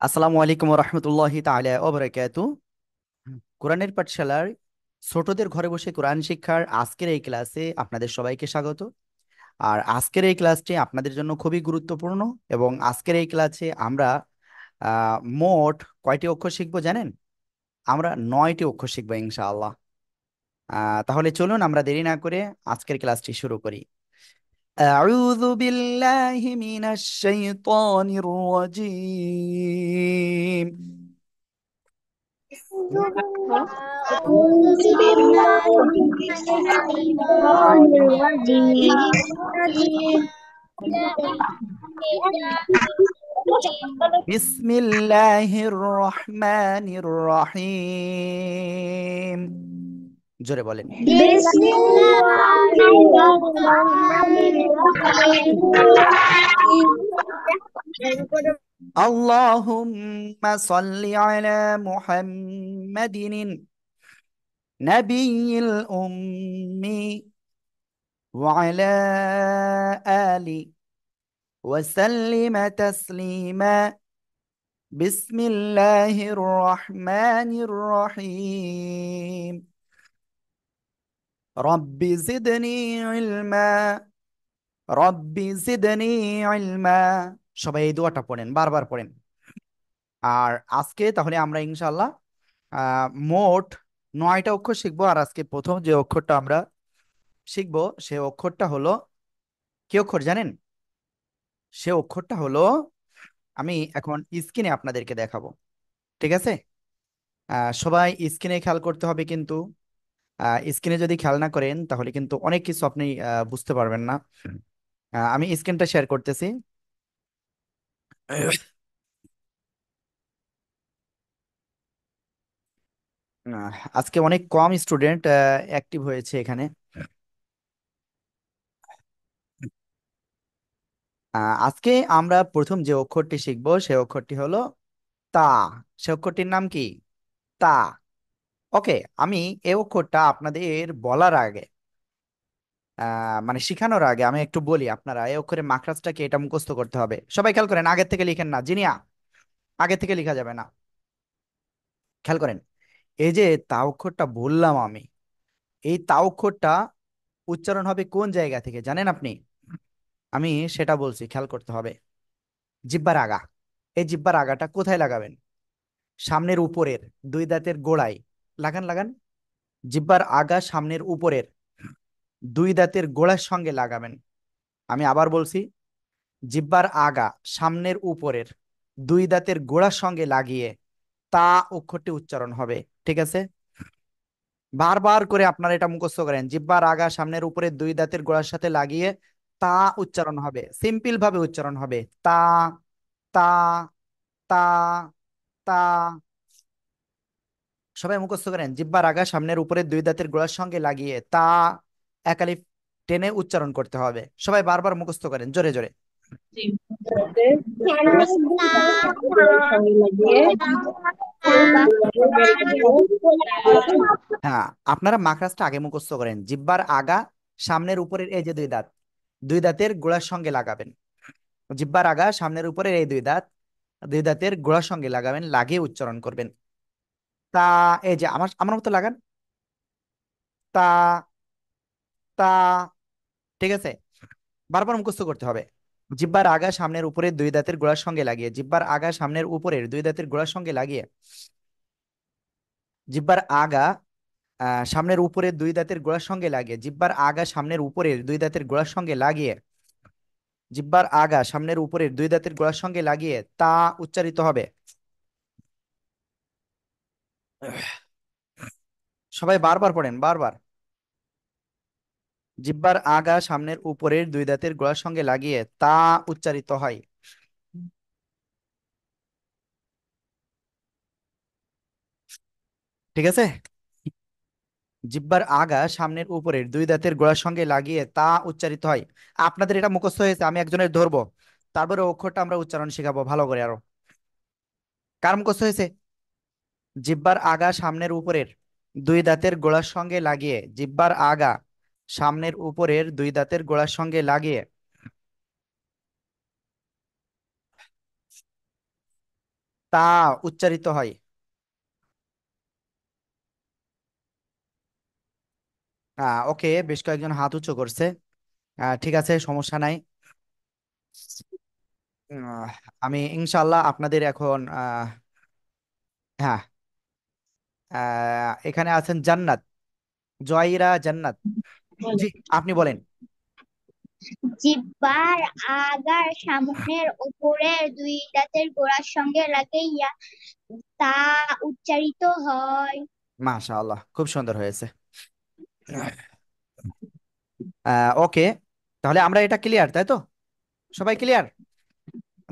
আসসালামু আলাইকুম রহমতুল্লাহি তাআলা ওয়া বারাকাতু। কোরআনের পাঠশালার ছোটদের ঘরে বসে কোরআন শিক্ষার আজকের এই ক্লাসে আপনাদের সবাইকে স্বাগত। আর আজকের এই ক্লাসটি আপনাদের জন্য খুবই গুরুত্বপূর্ণ এবং আজকের এই ক্লাসে আমরা মোট কয়টি অক্ষর শিখবো জানেন? আমরা 9টি অক্ষর শিখবো ইনশাআল্লাহ। তাহলে চলুন আমরা দেরি না করে আজকের ক্লাসটি শুরু করি। আউযু বিল্লাহি মিনাশ শাইতানির রাজীম। أعوذ بالله من الشيطان الرجيم بسم الله الرحمن الرحيم। জোরে বলেন। بسم الله الرحمن الرحيم اللهم صل على محمد النبي الأمي وعلى آله وسلم تسليما. بسم الله الرحمن الرحيم. رب زدني علما রব্বি জিদনি ইলমা। সবাই এই দোয়াটা পড়েন, বারবার পড়েন। আর আজকে তাহলে আমরা ইনশাআল্লাহ মোট 9টা অক্ষর শিখবো। আর আজকে প্রথম যে অক্ষরটা আমরা শিখবো সে অক্ষরটা হলো, কি অক্ষর জানেন? সে অক্ষরটা হলো, আমি এখন স্ক্রিনে আপনাদেরকে দেখাবো, ঠিক আছে? সবাই স্ক্রিনে খেয়াল করতে হবে কিন্তু স্ক্রিনে যদি খেয়াল না করেন তাহলে কিন্তু অনেক কিছু আপনি বুঝতে পারবেন না। আমি স্ক্রিনটা শেয়ার করতেছি। আজকে অনেক কম স্টুডেন্ট অ্যাক্টিভ হয়েছে এখানে। আজকে আমরা প্রথম যে অক্ষরটি শিখবো সে অক্ষরটি হলো তা। সে অক্ষরটির নাম কি? তা। ওকে, আমি এই অক্ষরটা আপনাদের বলার আগে মানে শিখানোর আগে আমি একটু বলি, আপনারা এই অক্ষরের মাখরাজটা কি এটা মুখস্থ করতে হবে। সবাই খেয়াল করেন, আগের থেকে লিখেন না জিনিয়া, আগে থেকে লেখা যাবে না। খেয়াল করেন, এই যে তা অক্ষরটা বললাম আমি, এই তা অক্ষরটা উচ্চারণ হবে কোন জায়গা থেকে জানেন আপনি? আমি সেটা বলছি, খেয়াল করতে হবে। জিহ্বার আগা। এই জিহ্বার আগাটা কোথায় লাগাবেন? সামনের উপরের দুই দাঁতের গোড়ায়। লাগান লাগান। জিহ্বার আগা সামনের উপরের দুই দাঁতের গোড়ার সঙ্গে লাগাবেন। আমি আবার বলছি, জিহ্বার আগা সামনের উপরের দুই দাঁতের গোড়ার সঙ্গে লাগিয়ে তা অক্ষরটি উচ্চারণ হবে, ঠিক আছে? বারবার করে আপনারা এটা মুখস্থ করেন, জিহ্বার আগা সামনের উপরের দুই দাঁতের গোড়ার সাথে লাগিয়ে তা উচ্চারণ হবে, সিম্পল ভাবে উচ্চারণ হবে তা, তা, তা, তা। সবাই মুখস্থ করেন, জিহ্বার আগা সামনের উপরের দুই দাঁতের গোড়ার সঙ্গে লাগিয়ে তা এক আলিফ টেনে উচ্চারণ করতে হবে। সবাই বারবার মুখস্থ করেন জোরে জোরে। হ্যাঁ, আপনারা মাখরাজটা আগে মুখস্থ করেন। জিহ্বার আগা সামনের উপরের এই যে দুই দাঁত, দুই দাঁতের গোড়ার সঙ্গে লাগাবেন। জিহ্বার আগা সামনের উপরের এই দুই দাঁত, দুই দাঁতের গোড়ার সঙ্গে লাগাবেন, লাগিয়ে উচ্চারণ করবেন তা। এই যে আমার আমার মতো লাগান, তা, তা, ঠিক আছে? বারবার মুখস্থ করতে হবে। জিহ্বার আগা সামনের উপরের দুই দাঁতের গোড়ার সঙ্গে লাগিয়ে, জিহ্বার আগা সামনের উপরের দুই দাঁতের গোড়ার সঙ্গে লাগিয়ে, জিহ্বার আগা সামনের উপরের দুই দাঁতের গোড়ার সঙ্গে লাগিয়ে, জিহ্বার আগা সামনের উপরের দুই দাঁতের গোড়ার সঙ্গে লাগিয়ে, জিহ্বার আগা সামনের উপরের দুই দাঁতের গোড়ার সঙ্গে লাগিয়ে তা উচ্চারিত হবে। সবাই বারবার পড়েন, বারবার। জিহ্বার আগা সামনের উপরের দুই দাঁতের গোড়ার সঙ্গে লাগিয়ে তা উচ্চারিত হয়, ঠিক আছে? জিহ্বার আগা সামনের উপরের দুই দাঁতের গোড়ার সঙ্গে লাগিয়ে তা উচ্চারিত হয়। আপনাদের এটা মুখস্থ হয়েছে, আমি একজনের ধরবো, তারপরে অক্ষরটা আমরা উচ্চারণ শেখাবো ভালো করে আরো। কার মুখস্থ হয়েছে? জিহ্বার আগা সামনের উপরের দুই দাঁতের গোড়ার সঙ্গে লাগিয়ে, জিহ্বার আগা সামনের উপরের দুই দাঁতের গোড়ার সঙ্গে লাগিয়ে, তা উচ্চারিত হয়? ওকে, বেশ কয়েকজন হাত উঁচু করছে। ঠিক আছে, সমস্যা নাই। আহ, আমি ইনশাল্লাহ আপনাদের এখন হ্যাঁ, এখানে আছেন জান্নাত, জয়রা জান্নাত। জি, আপনি বলেন। জিহ্বার আগার সামনের উপরের দুই দাঁতের গোড়ার সঙ্গে লাগাইয়া তা উচ্চারিত হয়। মাশাআল্লাহ, খুব সুন্দর হয়েছে। ওকে, তাহলে আমরা এটা ক্লিয়ার, তাই তো? সবাই ক্লিয়ার?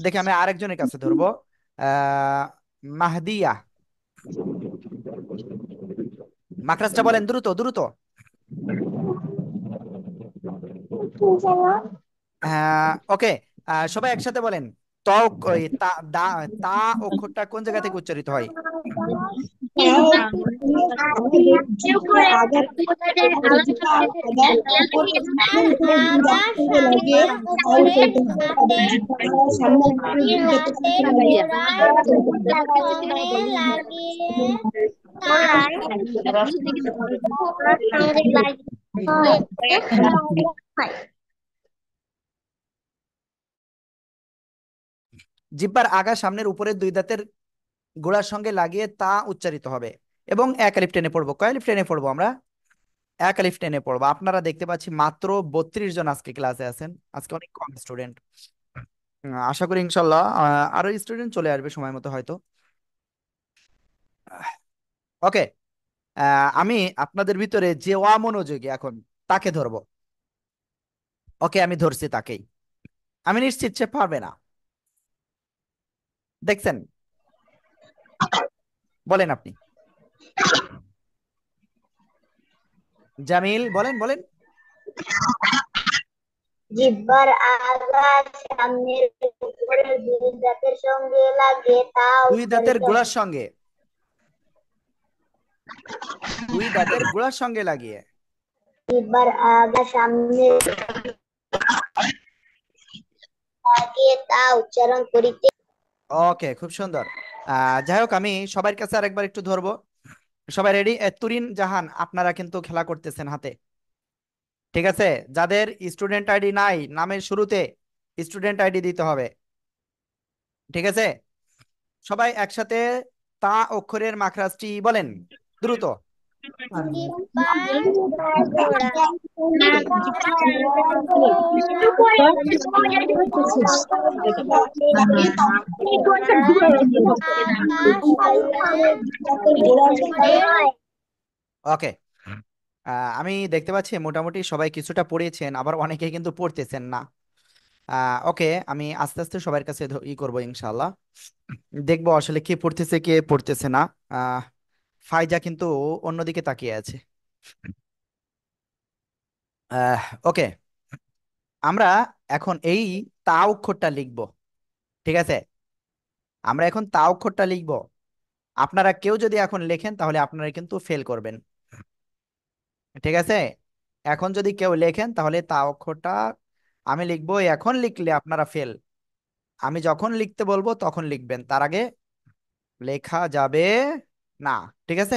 দেখি আমি আরেকজনের কাছে ধরবো। আহ মাহদিয়া, মাখরাজটা বলেন দ্রুত দ্রুত। ওকে, সবাই একসাথে বলেন। ত, ওই তা, দা, তা অক্ষরটা কোন জায়গা থেকে উচ্চারিত হয়? উপরে উপরের আগা সামনের উপরের দাঁতের গোড়ার সঙ্গে লাগিয়ে তার জিহ্বার আগা সামনের উপরের দুই দাঁতের গোড়ার সঙ্গে লাগিয়ে তা উচ্চারিত হবে। এবং এক আলিফ টেনে পড়বো। কয় আলিফ টেনে পড়বো আমরা? এক আলিফ টেনে পড়বো। আপনারা দেখতে পাচ্ছি মাত্র 32 জন আজকে ক্লাসে আছেন। আজকে অনেক কম স্টুডেন্ট। আশা করি ইনশাল্লাহ আরো স্টুডেন্ট চলে আসবে সময় মতো হয়তো। ওকে, আমি আপনাদের ভিতরে যে অমনোযোগী এখন তাকে ধরবো। ওকে, আমি ধরছি তাকেই। আমি নিশ্চিত সে পারবে না। দেখছেন? বলেন আপনি। জামিল, বলেন বলেন। জিহ্বার আগা সামনের উপরের দুই দাঁতের সঙ্গে লাগিয়ে তা দুই দাঁতের উচ্চারিত গোড়ার হয়। সঙ্গে, দুই দাঁতের গোড়ার সঙ্গে লাগিয়ে। জিহ্বার আগা সামনের লাগিয়ে তা উচ্চারণ করিতে। ওকে, খুব সুন্দর। যাই হোক, আমি সবার কাছে আরেকবার একটু ধরবো। সবাই রেডি? তুরিন, জাহান, আপনারা কিন্তু খেলা করতেছেন হাতে। ঠিক আছে, যাদের স্টুডেন্ট আইডি নাই নামের শুরুতে স্টুডেন্ট আইডি দিতে হবে। ঠিক আছে, সবাই একসাথে তা অক্ষরের মাখরাজটি বলেন দ্রুত। জিহ্বার গোড়া জিহ্বার গোড়ার আগা সামনের উপরের ওকে, আমি দেখতে পাচ্ছি মোটামুটি সবাই কিছুটা পড়েছেন, আবার অনেকে কিন্তু পড়তেছেন না। ওকে, আমি আস্তে আস্তে সবার কাছে ই করবো ইনশাল্লাহ। দেখবো আসলে কে পড়তেছে কে পড়তেছে না। আহ ফাইজা কিন্তু অন্যদিকে তাকিয়ে আছে। ওকে, আমরা এখন এই তা অক্ষরটা লিখব। ঠিক আছে, আমরা এখন তা অক্ষরটা লিখব। আপনারা কেউ যদি এখন লেখেন তাহলে আপনারা কিন্তু ফেল করবেন। ঠিক আছে, এখন যদি কেউ লেখেন তাহলে তা অক্ষরটা আমি লিখবো। এখন লিখলে আপনারা ফেল। আমি যখন লিখতে বলবো তখন লিখবেন, তার আগে লেখা যাবে না। ঠিক আছে,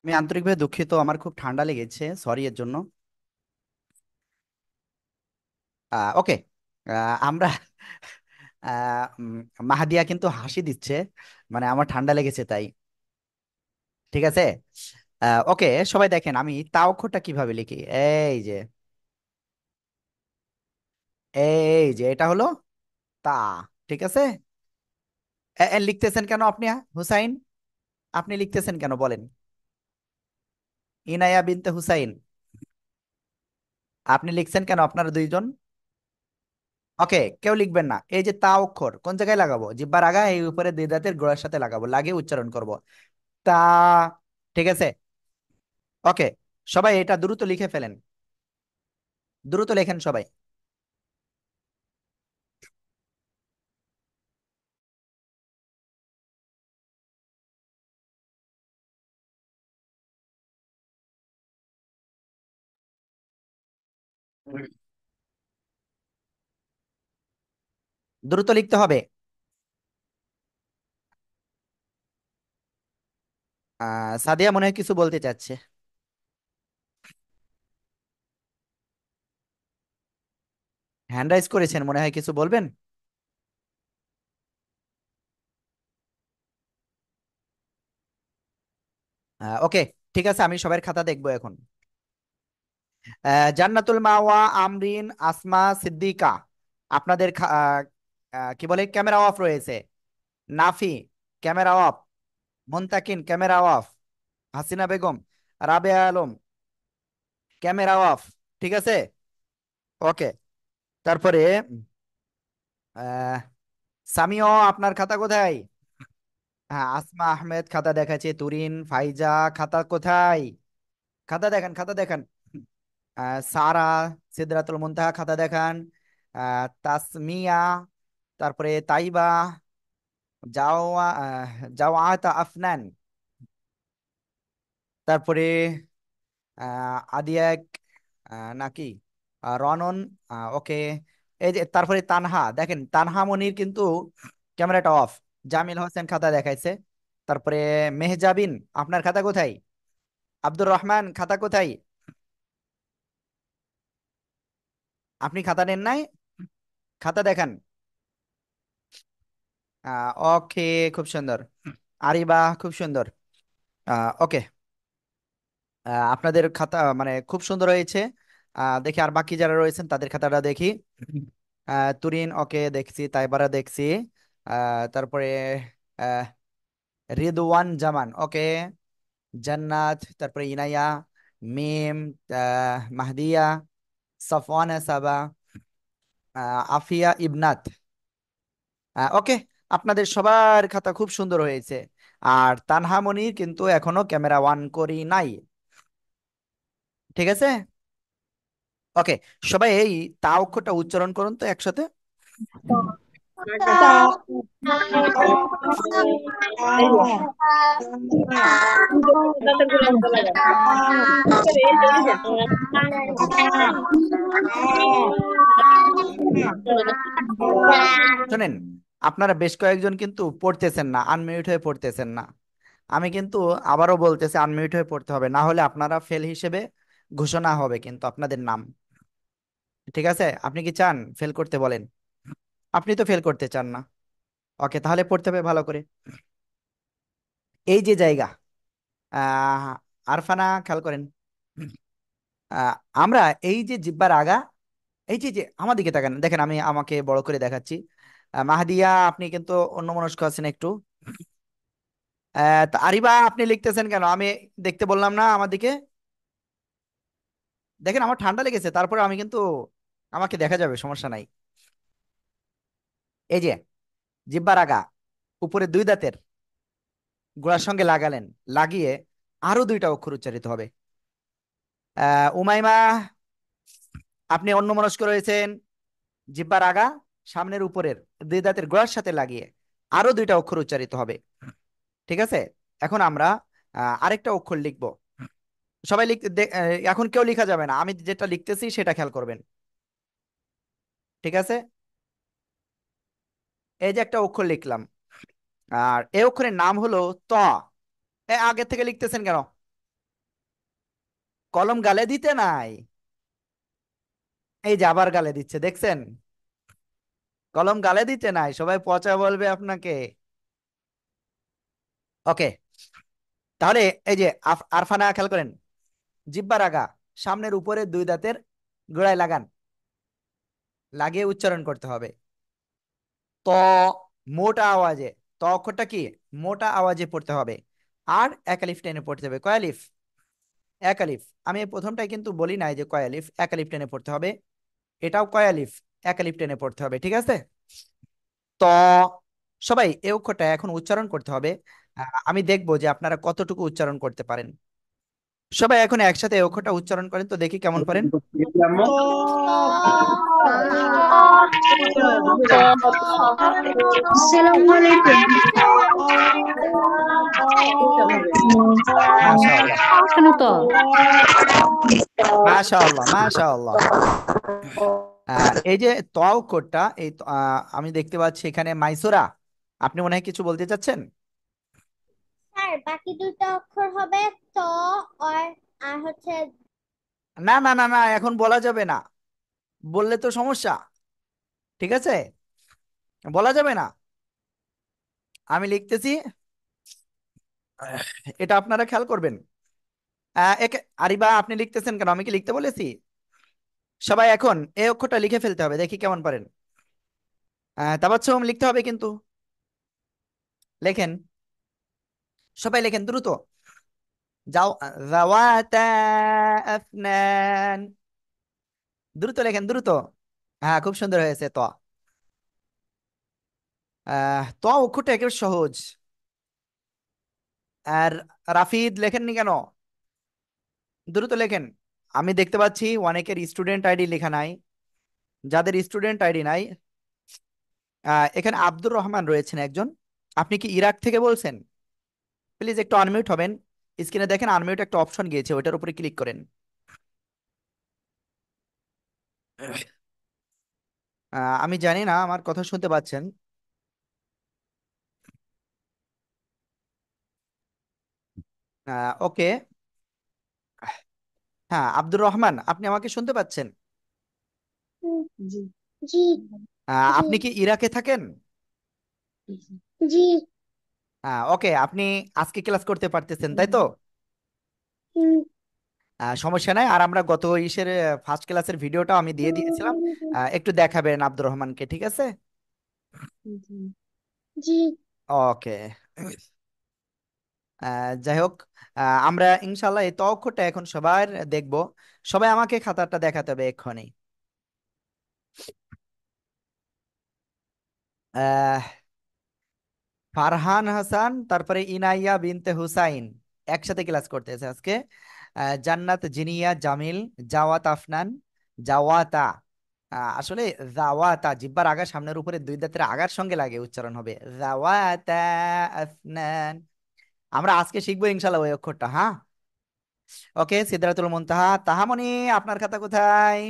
আমি আন্তরিকভাবে দুঃখিত, আমার খুব ঠান্ডা লেগেছে, সরি এর জন্য। ওকে, আমরা মাহাদিয়া কিন্তু হাসি দিচ্ছে, মানে আমার ঠান্ডা লেগেছে তাই। ঠিক আছে, ওকে, সবাই দেখেন আমি তা অক্ষরটা কিভাবে লিখি। এই যে এটা হলো তা। ঠিক আছে, লিখতেছেন কেন আপনি, হুসাইন? আপনি লিখতেছেন কেন বলেন? ইনায়া বিনতে হুসাইন, আপনি লিখছেন কেন? আপনারা দুইজন। ওকে, কেউ লিখবেন না। এই যে তা অক্ষর কোন জায়গায় লাগাবো? জিহ্বার আগা এই উপরে দুই দাঁতের গোড়ার সাথে লাগাবো, লাগিয়ে উচ্চারণ করব তা। ঠিক আছে, ওকে, সবাই এটা দ্রুত লিখে ফেলেন, দ্রুত লেখেন সবাই। দ্রুত লিখতে হবে। সাদিয়া মনে হয় কিছু বলতে চাচ্ছে। হ্যান্ড রাইজ করেছেন, মনে হয় কিছু বলবেন। ওকে, ঠিক আছে, আমি সবার খাতা দেখবো এখন। জান্নাতুল মাওয়া, আমরিন, আসমা, সিদ্দিকা, আপনাদের কি বলে, ক্যামেরা অফ রয়েছে। Nafi, camera off. Muntakin, camera off. Hasina Begum, Rabeya Alam, camera off. ঠিক আছে। ওকে। তারপরে আহ সামিও, আপনার খাতা কোথায়? হ্যাঁ, আসমা আহমেদ খাতা দেখাচ্ছে। তুরিন, ফাইজা, খাতা কোথায়? খাতা দেখান, খাতা দেখান। সারা, সিদরাতুল মুনতাহা, খাতা দেখান। তাসমিয়া, তারপরে তাইবা, জাওয়া জাওয়াতা আফনান, তারপরে আদিয়াক, নাকি রনন, ওকে। এই যে তারপরে তানহা, দেখেন তানহা মনির কিন্তু ক্যামেরাটা অফ। জামিল হোসেন খাতা দেখাইছে। তারপরে মেহজাবিন, আপনার খাতা কোথায়? আব্দুর রহমান, খাতা কোথায়? আপনি খাতা নেন নাই? খাতা দেখান। ওকে, খুব সুন্দর। আরিবা, খুব সুন্দর। ওকে। আপনাদের খাতা মানে খুব সুন্দর হয়েছে। দেখি আর বাকি যারা রয়েছেন তাদের খাতাটা দেখি। তুরিন, ওকে দেখছি। তাইবারা দেখছি। তারপরে আহ, রিদওয়ান জামান, ওকে। জান্নাত, তারপরে ইনায়া, মিম, মাহদিয়া, সফওয়ানা সাবা, আফিয়া ইবনাত। ওকে, আপনাদের সবার খাতা খুব সুন্দর হয়েছে। আর তানহা মনির কিন্তু এখনো ক্যামেরা অন করি নাই। ঠিক আছে। ওকে, সবাই এই তা অক্ষরটা উচ্চারণ করুন তো একসাথে। শোনেন, আপনারা বেশ কয়েকজন কিন্তু পড়তেছেন না, আনমিউট হয়ে পড়তেছেন না। আমি কিন্তু আবারও বলতেছি, আনমিউট হয়ে পড়তে হবে, না হলে আপনারা ফেল হিসেবে ঘোষণা হবে কিন্তু আপনাদের নাম। ঠিক আছে, আপনি কি চান ফেল করতে? বলেন। আপনি তো ফেল করতে চান না। ওকে, তাহলে পড়তে হবে ভালো করে। এই যে জায়গা, আহ আরফানা খেয়াল করেন। আহ, আমরা এই যে জিব্বার আগা, এই যে যে আমার দিকে তাকান, দেখেন আমি আমাকে বড় করে দেখাচ্ছি। মাহাদিয়া, আপনি কিন্তু অন্যমনস্ক আছেন একটু। তা আরিবা, আপনি লিখতেছেন কেন? আমি দেখতে বললাম না আমার দিকে? দেখেন আমার ঠান্ডা লেগেছে, তারপরে আমি কিন্তু, আমাকে দেখা যাবে, সমস্যা নাই। এই যে জিব্বার আগা, উপরে দুই দাঁতের গোড়ার সঙ্গে লাগালেন, লাগিয়ে আরো দুইটা অক্ষর উচ্চারিত হবে। উমাইমা, আপনি অন্যমনস্ক রয়েছেন। জিব্বার আগা, সামনের উপরের দুই দাঁতের গোড়ার সাথে লাগিয়ে আরো দুইটা অক্ষর উচ্চারিত হবে। ঠিক আছে। এখন আমরা আরেকটা অক্ষর লিখব। সবাই এখন কেউ লিখা যাবে না, আমি যেটা লিখতেছি সেটা খেয়াল করবেন। ঠিক আছে। এই যে একটা অক্ষর লিখলাম, আর এই অক্ষরের নাম হলো ত। আগে থেকে লিখতেছেন কেন? কলম গালে দিতে নাই? এই যে আবার গালে দিচ্ছে, দেখছেন? কলম গালে দিতে নাই, সবাই পচা বলবে আপনাকে। ওকে, তাহলে এই যে আরফানা খেয়াল করেন। জিব্বার আগা, সামনের উপরে দুই দাঁতের গোড়ায় লাগান, লাগিয়ে উচ্চারণ করতে হবে। ত, মোটা আওয়াজে। ত অক্ষরটা কি মোটা আওয়াজে পড়তে হবে। আর এক আলিফ টেনে পড়তে হবে। কয় আলিফ? এক আলিফ। আমি এই প্রথমটাই কিন্তু বলি নাই যে কয় আলিফ, এক আলিফ টেনে পড়তে হবে। এটাও কয় আলিফ, এক আলিফ টেনে পড়তে হবে। ঠিক আছে। ত, সবাই এই অক্ষরটা এখন উচ্চারণ করতে হবে। আমি দেখবো যে আপনারা কতটুকু উচ্চারণ করতে পারেন। সবাই এখন একসাথে এই অক্ষরটা উচ্চারণ করেন তো, দেখি কেমন পারেন। আসসালামু আলাইকুম। মাশাআল্লাহ, কেন তো মাশাআল্লাহ, মাশাআল্লাহ। এই যে ত অক্ষরটা আমি দেখতে পাচ্ছি এখানে মাইসোরা, আপনি মনে হয় কিছু বলতে চাচ্ছেন? স্যার বাকি দুটো অক্ষর হবে ত আর আর হচ্ছে না না না না, এখন বলা যাবে না, বললে তো সমস্যা। ঠিক আছে, বলা যাবে না। আমি লিখতেছি, এটা আপনারা খেয়াল করবেন। একে আরিবা, আপনি লিখতেছেন কেন? আমি কি লিখতে বলেছি? সবাই এখন এই অক্ষরটা লিখে ফেলতে হবে, দেখি কেমন পারেন। তাবাচ্ছুম লিখতে হবে কিন্তু। লেখেন, সবাই লেখেন দ্রুত। যাও। জাওয়াতা আফনান। দ্রুত লেখেন, দ্রুত। হ্যাঁ, খুব সুন্দর হয়েছে তো। তো অক্ষরটা একেবারে সহজ। আর রাফিদ লেখেননি কেন? দ্রুত লেখেন। আমি দেখতে পাচ্ছি অনেকের স্টুডেন্ট আইডি লেখা নাই। যাদের স্টুডেন্ট আইডি নাই, এখানে আব্দুর রহমান রয়েছেন একজন। আপনি কি ইরাক থেকে বলছেন? প্লিজ একটু আনমিউট হবেন। স্ক্রিনে দেখেন আনমিউট একটা অপশন গিয়েছে, ওইটার উপরে ক্লিক করেন। আমি জানি না আমার কথা শুনতে পাচ্ছেন। ওকে। হ্যাঁ, আব্দুর রহমান, আপনি আমাকে শুনতে পাচ্ছেন? জি জি জি আপনি কি ইরাকে থাকেন? জি ওকে, আপনি আজকে ক্লাস করতে পারতেছেন তাই তো? হুম, সমস্যা নাই। আর আমরা গত ইসের ফার্স্ট ক্লাসের ভিডিওটা আমি দিয়ে দিয়েছিলাম। একটু দেখাবেন আব্দুর রহমানকে, ঠিক আছে? জি ওকে। যাই হোক, আমরা ইনশাল্লাহ এই ত অক্ষরটা এখন সবার দেখবো। সবাই আমাকে খাতাটা দেখাতে হবে এক্ষুনি। আহ ফারহান হাসান, তারপরে ইনাইয়া বিনতে হুসাইন একসাথে ক্লাস করতেছে আজকে। জান্নাত, জিনিয়া, জামিল, জাওয়াত আফনান, জাওয়াতা। আসলে জাওয়াতা জিব্বার আগা সামনের উপরে দুই দাঁতের আগার সঙ্গে লাগে উচ্চারণ হবে। জাওয়াতা আফনান। আমরা আজকে শিখবো ইনশাল্লাহ ওই অক্ষরটা, হ্যাঁ। ওকে, সিদরাতুল মুনতাহা। তাহামনি, আপনার খাতা কোথায়?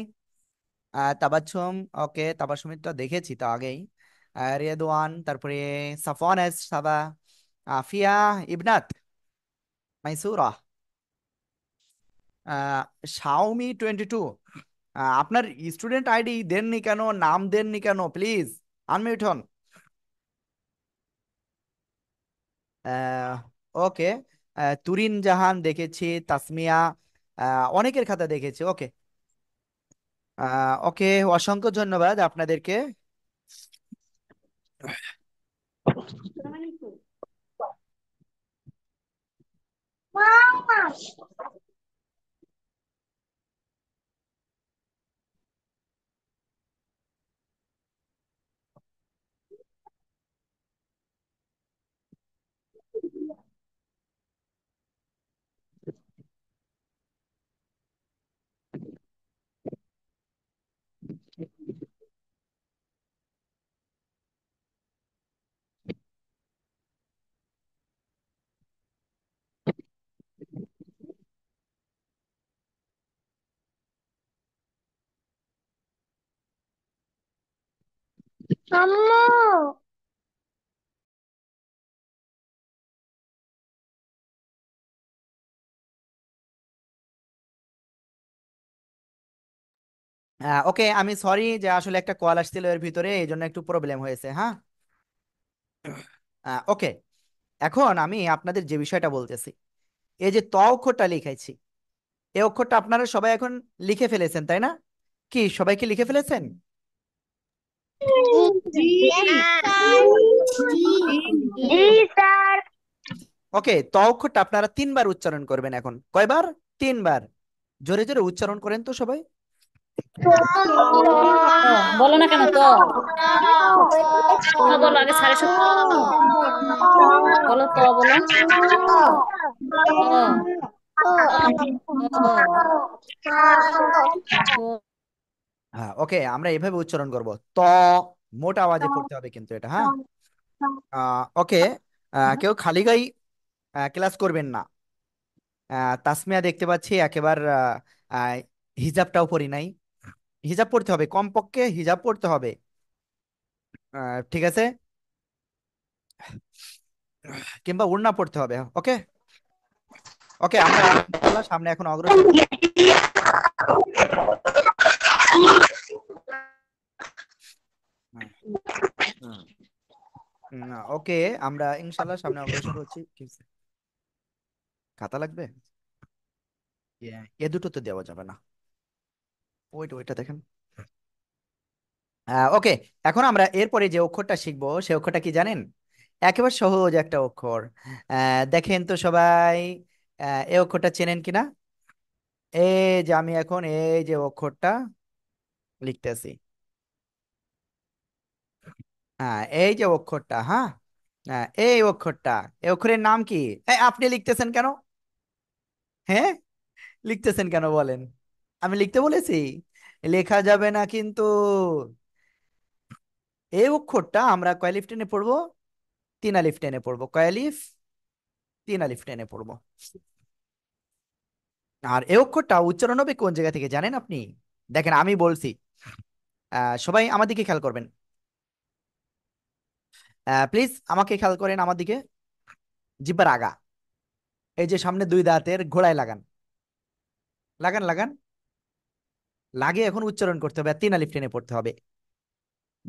তাবাচ্ছুম। ওকে, তাবাসসুমিতটা দেখেছি তো আগেই। রিয়াদওয়ান, তারপরে সাফওয়ান এস সাবা, আফিয়া, ইবনাত, মাইসুরা, আহ, শাওমি 22। আপনার স্টুডেন্ট আইডি দেননি কেন, নাম দেননি কেন? প্লিজ আনমিউট হন। ওকে। তুরিন জাহান দেখেছি, তাসমিয়া, অনেকের খাতা দেখেছি। ওকে। ওকে, অসংখ্য ধন্যবাদ আপনাদেরকে। আম্মু ওকে, আমি সরি যে আসলে একটা কল আসছিল এর ভিতরে, এই জন্য একটু প্রবলেম হয়েছে, হ্যাঁ। ওকে, এখন আমি আপনাদের যে বিষয়টা বলতেছি, এই যে ত অক্ষরটা লিখাইছি, এই অক্ষরটা আপনারা সবাই এখন লিখে ফেলেছেন তাই না? কি সবাই কি লিখে ফেলেছেন? জি স্যার জি স্যার ওকে, ত অক্ষরটা আপনারা তিনবার উচ্চারণ করবেন এখন। কয়বার? তিনবার। জোরে জোরে উচ্চারণ করেন তো সবাই। তো বলো না কেন তো? তো বলো আগে, সাড়ে সাথে বলো, তো বলো। তো তো তো হ্যাঁ, ওকে, আমরা এভাবে উচ্চারণ করব। ত, মোটা আওয়াজে পড়তে হবে কিন্তু এটা, হ্যাঁ। ওকে। কেউ খালি গাই ক্লাস করবেন না। তাসমিয়া দেখতে পাচ্ছি একেবার হিজাবটাও পরি নাই। হিজাব পড়তে হবে, কমপক্ষে হিজাব পড়তে হবে। ঠিক আছে, কিংবা ওড়না পড়তে হবে। ওকে। ওকে, আমরা ইনশাল্লাহ সামনে এখন অগ্রসর হচ্ছি। হুম, ওকে, আমরা ইনশাল্লাহ সামনে অগ্রসর হচ্ছি। ঠিক আছে। খাতা লাগবে? এ দুটো তো দেওয়া যাবে না। ওইটা দেখেন। ওকে, এখন আমরা এরপরে যে অক্ষরটা শিখবো সে অক্ষরটা কি জানেন? একেবারে সহজ একটা অক্ষর। দেখেন তো সবাই, এই অক্ষরটা চেনেন কিনা? এই যে আমি এখন এই যে অক্ষরটা লিখতেছি। এই যে অক্ষরটা, হ্যাঁ। এই অক্ষরটা, এই অক্ষরের নাম কি? আপনি লিখতেছেন কেন? হ্যাঁ, লিখতেছেন কেন বলেন? আমি লিখতে বলেছি? লেখা যাবে না কিন্তু। এই অক্ষরটা আমরা কয় আলিফ টেনে পড়বো? তিন আলিফ টেনে পড়বো। কয় আলিফ? তিন আলিফ টেনে পড়বো। আর এই অক্ষরটা উচ্চারণ হবে কোন জায়গা থেকে জানেন আপনি? দেখেন আমি বলছি, সবাই আমার দিকে খেয়াল করবেন। প্লিজ আমাকে খেয়াল করেন আমার দিকে। জিব্বার আগা, এই যে সামনে দুই দাঁতের গোড়ায় লাগান। লাগান লাগান। লাগে এখন উচ্চারণ করতে হবে, আর তিন আলিফ টেনে পড়তে হবে।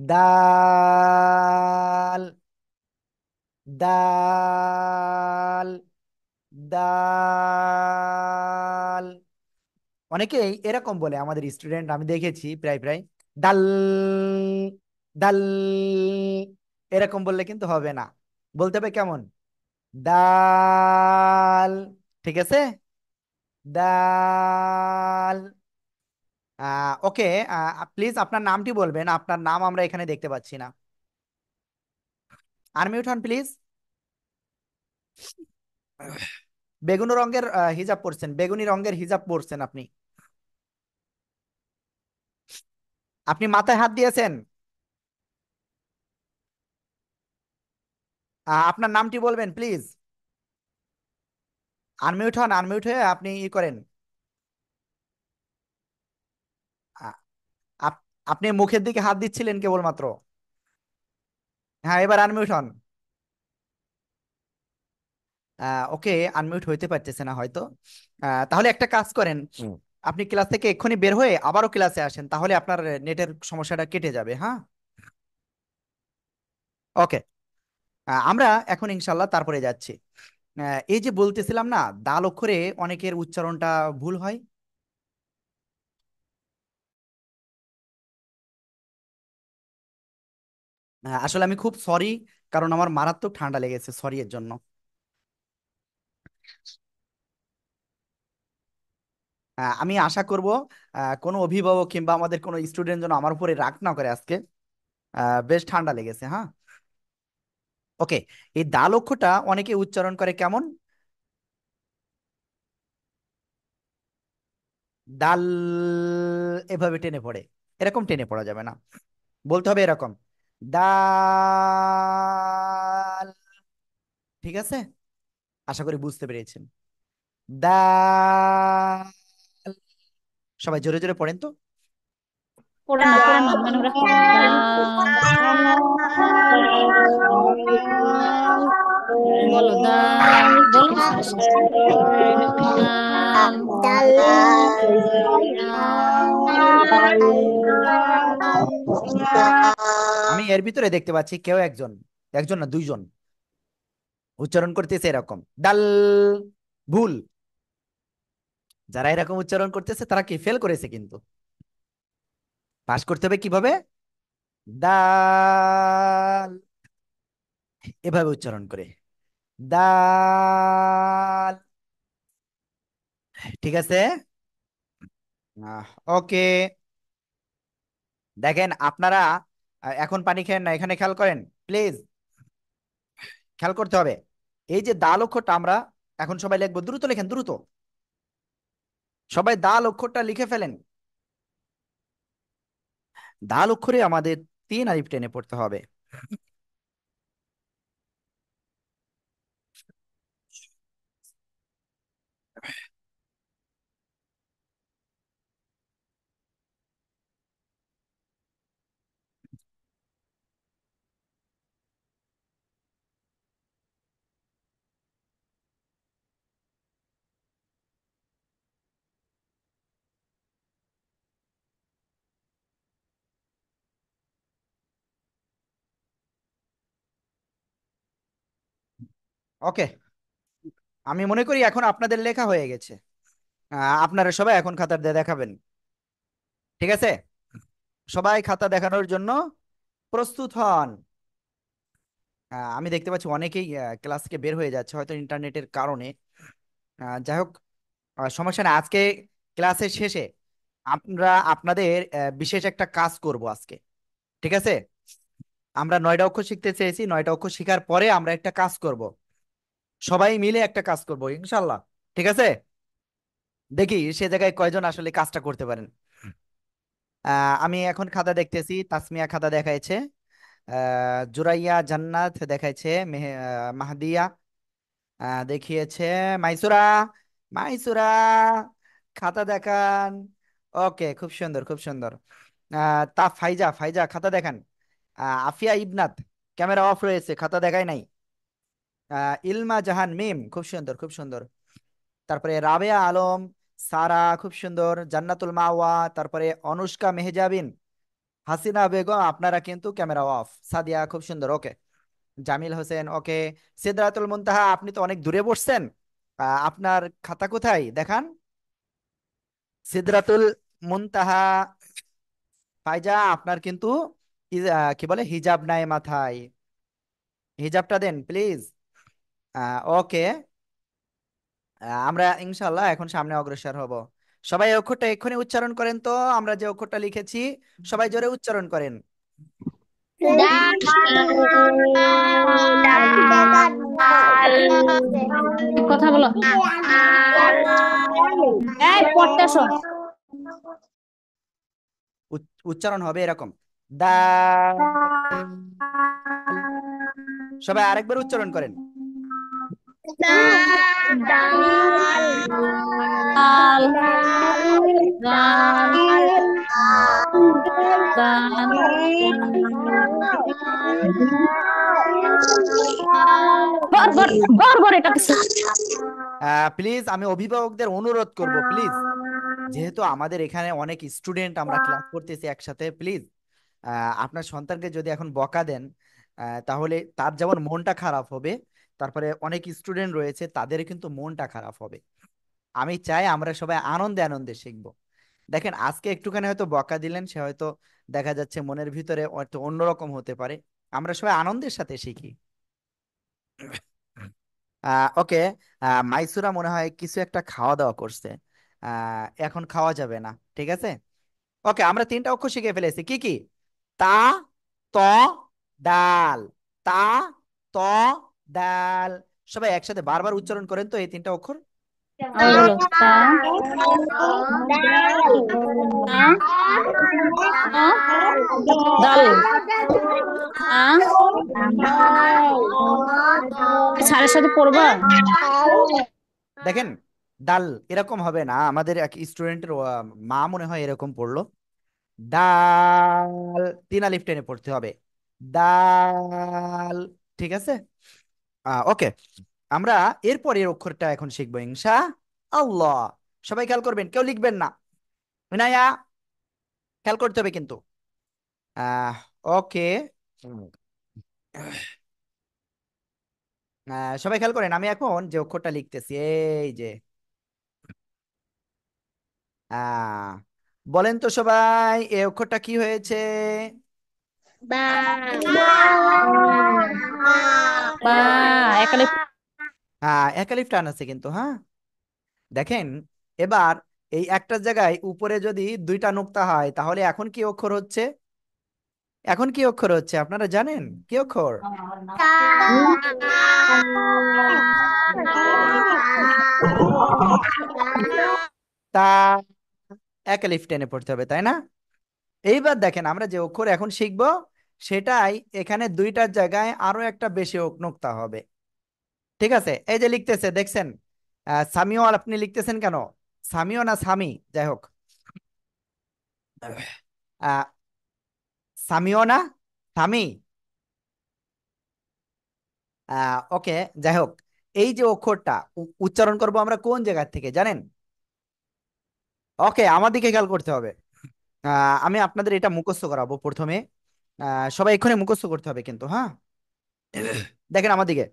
দাল, দাল, দাল। অনেকেই এরকম বলে, আমাদের স্টুডেন্ট আমি দেখেছি প্রায় প্রায়, ডাল, ডাল। এরকম বললে কিন্তু হবে না, বলতে হবে কেমন? ডাল। ঠিক আছে, ডাল। ওকে। প্লিজ আপনার নামটি বলবেন, আপনার নাম আমরা এখানে দেখতে পাচ্ছি না। আনমিউট হন প্লিজ। বেগুনি রঙের হিজাব পরছেন, বেগুনি রঙের হিজাব পরছেন আপনি। আপনি মাথায় হাত দিয়েছেন। আপনার নামটি বলবেন প্লিজ। আনমিউট হন, আনমিউট হয়ে আপনি ই করেন। আ- আপ- আপনি মুখের দিকে হাত দিচ্ছিলেন কেবলমাত্র। হ্যাঁ, এবার আনমিউট হন। ওকে, আনমিউট হইতে পারতেছে না হয়তো। তাহলে একটা কাজ করেন, আপনি ক্লাস থেকে এক্ষুনি বের হয়ে আবারও ক্লাসে আসেন, তাহলে আপনার নেটের সমস্যাটা কেটে যাবে। হ্যাঁ, ওকে। আমরা এখন ইনশাল্লাহ তারপরে যাচ্ছি। এই যে বলতেছিলাম না, দাল অক্ষরে অনেকের উচ্চারণটা ভুল হয়। আসলে আমি খুব সরি, কারণ আমার মারাত্মক ঠান্ডা লেগেছে, সরি এর জন্য। আমি আশা করব কোনো অভিভাবক কিংবা আমাদের কোনো স্টুডেন্ট যেন আমার উপরে রাগ না করে আজকে। বেশ ঠান্ডা লেগেছে, হ্যাঁ। ওকে, এই দাল অক্ষরটা অনেকে উচ্চারণ করে কেমন? দাল, এভাবে টেনে পড়ে। এরকম টেনে পড়া যাবে না, বলতে হবে এরকম, দাল। ঠিক আছে, আশা করি বুঝতে পেরেছেন। দাল। সবাই জোরে জোরে পড়েন তো। পড়েন না মনে রাখো। দাল, বলো দাল, বলো স্যারের সাথে। দাল, ডাল, দাল। আমি এর ভিতরে দেখতে পাচ্ছি কেউ একজন, একজন না দুইজন উচ্চারণ করতেছে এরকম ডাল, ভুল। যারা এরকম উচ্চারণ করতেছে তারা কি ফেল করেছে কিন্তু। পাস করতে হবে কিভাবে? দাল, এভাবে উচ্চারণ করে, দাল। ঠিক আছে। ওকে, দেখেন আপনারা এখন পানি খেয়েন না, এখানে খেয়াল করেন প্লিজ। খেয়াল করতে হবে, এই যে দাল অক্ষরটা আমরা এখন সবাই লিখবো, দ্রুত লেখেন দ্রুত। সবাই দাল অক্ষরটা লিখে ফেলেন। দাল অক্ষরে আমাদের তিন আলিফ টেনে পড়তে হবে। ওকে, আমি মনে করি এখন আপনাদের লেখা হয়ে গেছে। আপনারা সবাই এখন খাতা দিয়ে দেখাবেন। ঠিক আছে, সবাই খাতা দেখানোর জন্য প্রস্তুত হন। আমি দেখতে পাচ্ছি অনেকেই ক্লাসকে বের হয়ে যাচ্ছে, হয়তো ইন্টারনেটের কারণে। যাই হোক, সমস্যা না। আজকে ক্লাসের শেষে আমরা আপনাদের বিশেষ একটা কাজ করব আজকে। ঠিক আছে, আমরা 9টা অক্ষর শিখতে চেয়েছি, 9টা অক্ষর শেখার পরে আমরা একটা কাজ করব, সবাই মিলে একটা কাজ করব ইনশাল্লাহ। ঠিক আছে, দেখি সে জায়গায় কয়জন আসলে কাজটা করতে পারেন। আমি এখন খাতা দেখতেছি, তাসমিয়া খাতা দেখাইছে, জুরাইয়া জান্নাত দেখাইছে, মাহদিয়া দেখিয়েছে, মাইসুরা, মাইসুরা খাতা দেখান। ওকে, খুব সুন্দর খুব সুন্দর। তা ফাইজা, ফাইজা খাতা দেখান। আফিয়া ইবনাত ক্যামেরা অফ রয়েছে, খাতা দেখায় নাই। ইলমা জাহান মিম, খুব সুন্দর খুব সুন্দর। তারপরে রাবেয়া আলম, সারা খুব সুন্দর, জান্নাতুল মাওয়া, তারপরে অনুষ্কা মেহজাবিন, হাসিনা বেগম, আপনারা কিন্তু ক্যামেরা অফ। সাদিয়া খুব সুন্দর, ওকে। জামিল হোসেন, ওকে। সিদরাতুল মুনতাহা, আপনি তো অনেক দূরে বসছেন, আপনার খাতা কোথায় দেখান। সিদরাতুল মুনতাহা, ফাইজা আপনার কিন্তু কি বলে হিজাব নাই মাথায়, হিজাবটা দেন প্লিজ। ওকে, আমরা ইনশাল্লাহ এখন সামনে অগ্রসর হব। সবাই এই অক্ষরটা এক্ষুনি উচ্চারণ করেন তো, আমরা যে অক্ষরটা লিখেছি সবাই জোরে উচ্চারণ করেন। কথা বলো। এই পড়তে আসো। উচ্চারণ হবে এরকম, দা। সবাই আরেকবার উচ্চারণ করেন। দাল, দাল, দাল। বারবার বারবার এটা কিছু। প্লিজ, আমি অভিভাবকদের অনুরোধ করব, প্লিজ, যেহেতু আমাদের এখানে অনেক স্টুডেন্ট আমরা ক্লাস করতেছি একসাথে, প্লিজ আপনার সন্তানকে যদি এখন বকা দেন, তাহলে তার যেমন মনটা খারাপ হবে, তারপরে অনেক স্টুডেন্ট রয়েছে তাদের কিন্তু মনটা খারাপ হবে। আমি চাই আমরা সবাই আনন্দে আনন্দে শিখবো। দেখেন, আজকে একটুখানি হয়তো বকা দিলেন, সে হয়তো দেখা যাচ্ছে মনের ভিতরে হয়তো অন্যরকম হতে পারে। আমরা সবাই আনন্দের সাথে শিখি। ওকে, মাইসুরা মনে হয় কিছু একটা খাওয়া দাওয়া করছে, এখন খাওয়া যাবে না। ঠিক আছে, ওকে, আমরা 3টা অক্ষর শিখে ফেলেছি। কি কি? তা, ত, ডাল। তা, ত, ডাল। সবাই একসাথে বারবার উচ্চারণ করেন তো এই 3টা অক্ষর। আবার বলো। তা, তা, ত, দাল। স্যারের সাথে পড়বা। দেখেন, ডাল এরকম হবে না, আমাদের এক স্টুডেন্টের মা মনে হয় এরকম পড়লো। ডাল 3 আলিফ টেনে পড়তে হবে, ডাল। ঠিক আছে, ওকে। আমরা এরপরের অক্ষরটা এখন শিখবো ইনশা আল্লাহ। সবাই খেয়াল করবেন, কেউ লিখবেন না। বিনায়া, খেয়াল করতে হবে কিন্তু। ওকে, সবাই খেয়াল করেন, আমি এখন যে অক্ষরটা লিখতেছি, এই যে আহ বলেন তো সবাই, এই অক্ষরটা কি হয়েছে? বা একালে। এক আলিফ টান আছে কিন্তু, হ্যাঁ। দেখেন, এবার এই একটা জায়গায় উপরে যদি 2টা নুক্তা হয়, তাহলে এখন কি অক্ষর হচ্ছে? এখন কি অক্ষর হচ্ছে আপনারা জানেন? কি অক্ষর? তা, এক আলিফ টেনে পড়তে হবে, তাই না? এইবার দেখেন, আমরা যে অক্ষর এখন শিখবো সেটাই এখানে 2টার জায়গায় আরো একটা বেশি নোক্তা হবে। ঠিক আছে, এই যে লিখতেছে দেখছেন, সামিও, আর আপনি লিখতেছেন কেন সামিও না সামি? যাই হোক, আহ, সামিও না সামি। ওকে, যাই হোক, এই যে অক্ষরটা উচ্চারণ করব আমরা কোন জায়গা থেকে জানেন? ওকে, আমার দিকে খেয়াল করতে হবে। আমি আপনাদের এটা মুখস্থ করাবো প্রথমে। সবাই এক্ষুনি মুখস্থ করতে হবে কিন্তু, হ্যাঁ। দেখেন আমার দিকে,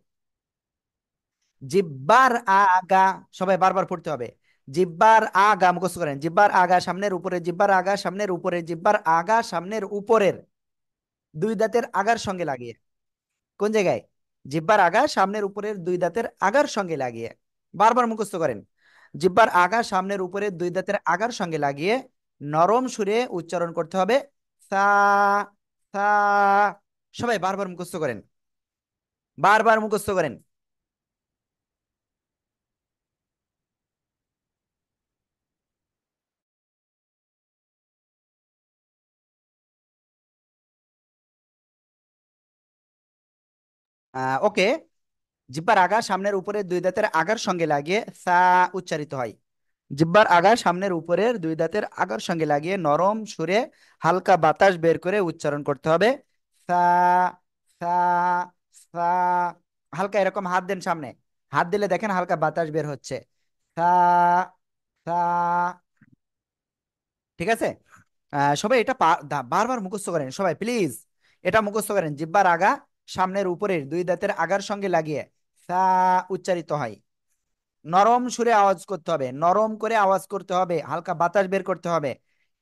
জিব্বার আগা, সবাই বারবার পড়তে হবে। জিব্বার আগা মুখস্থ করেন। জিব্বার আগা সামনের উপরে, জিব্বার আগা সামনের উপরে, জিব্বার আগা সামনের উপরের দুই দাঁতের আগার সঙ্গে লাগিয়ে। কোন জায়গায়? জিব্বার আগা সামনের উপরের দুই দাঁতের আগার সঙ্গে লাগিয়ে। বারবার মুখস্থ করেন। জিব্বার আগা সামনের উপরের দুই দাঁতের আগার সঙ্গে লাগিয়ে নরম সুরে উচ্চারণ করতে হবে। সা, সা। সবাই বারবার মুখস্থ করেন, বারবার মুখস্থ করেন। ওকে। জিব্বার আগা সামনের উপরের দুই দাঁতের আগার সঙ্গে লাগিয়ে সা উচ্চারিত হয়। জিব্বার আগা সামনের উপরের দুই দাঁতের আগার সঙ্গে লাগিয়ে নরম সুরে হালকা বাতাস বের করে উচ্চারণ করতে হবে। সা, সা, সা। হালকা এরকম হাত দেন সামনে, হাত দিলে দেখেন হালকা বাতাস বের হচ্ছে। সা, সা। ঠিক আছে। সবাই এটা বারবার মুখস্থ করেন সবাই প্লিজ। এটা মুখস্থ করেন। জিব্বার আগা সামনের উপরের দুই দাঁতের আগার সঙ্গে লাগিয়ে সা উচ্চারিত হয়। নরম সুরে আওয়াজ করতে হবে, নরম করে আওয়াজ করতে হবে, হালকা বাতাস বের করতে হবে।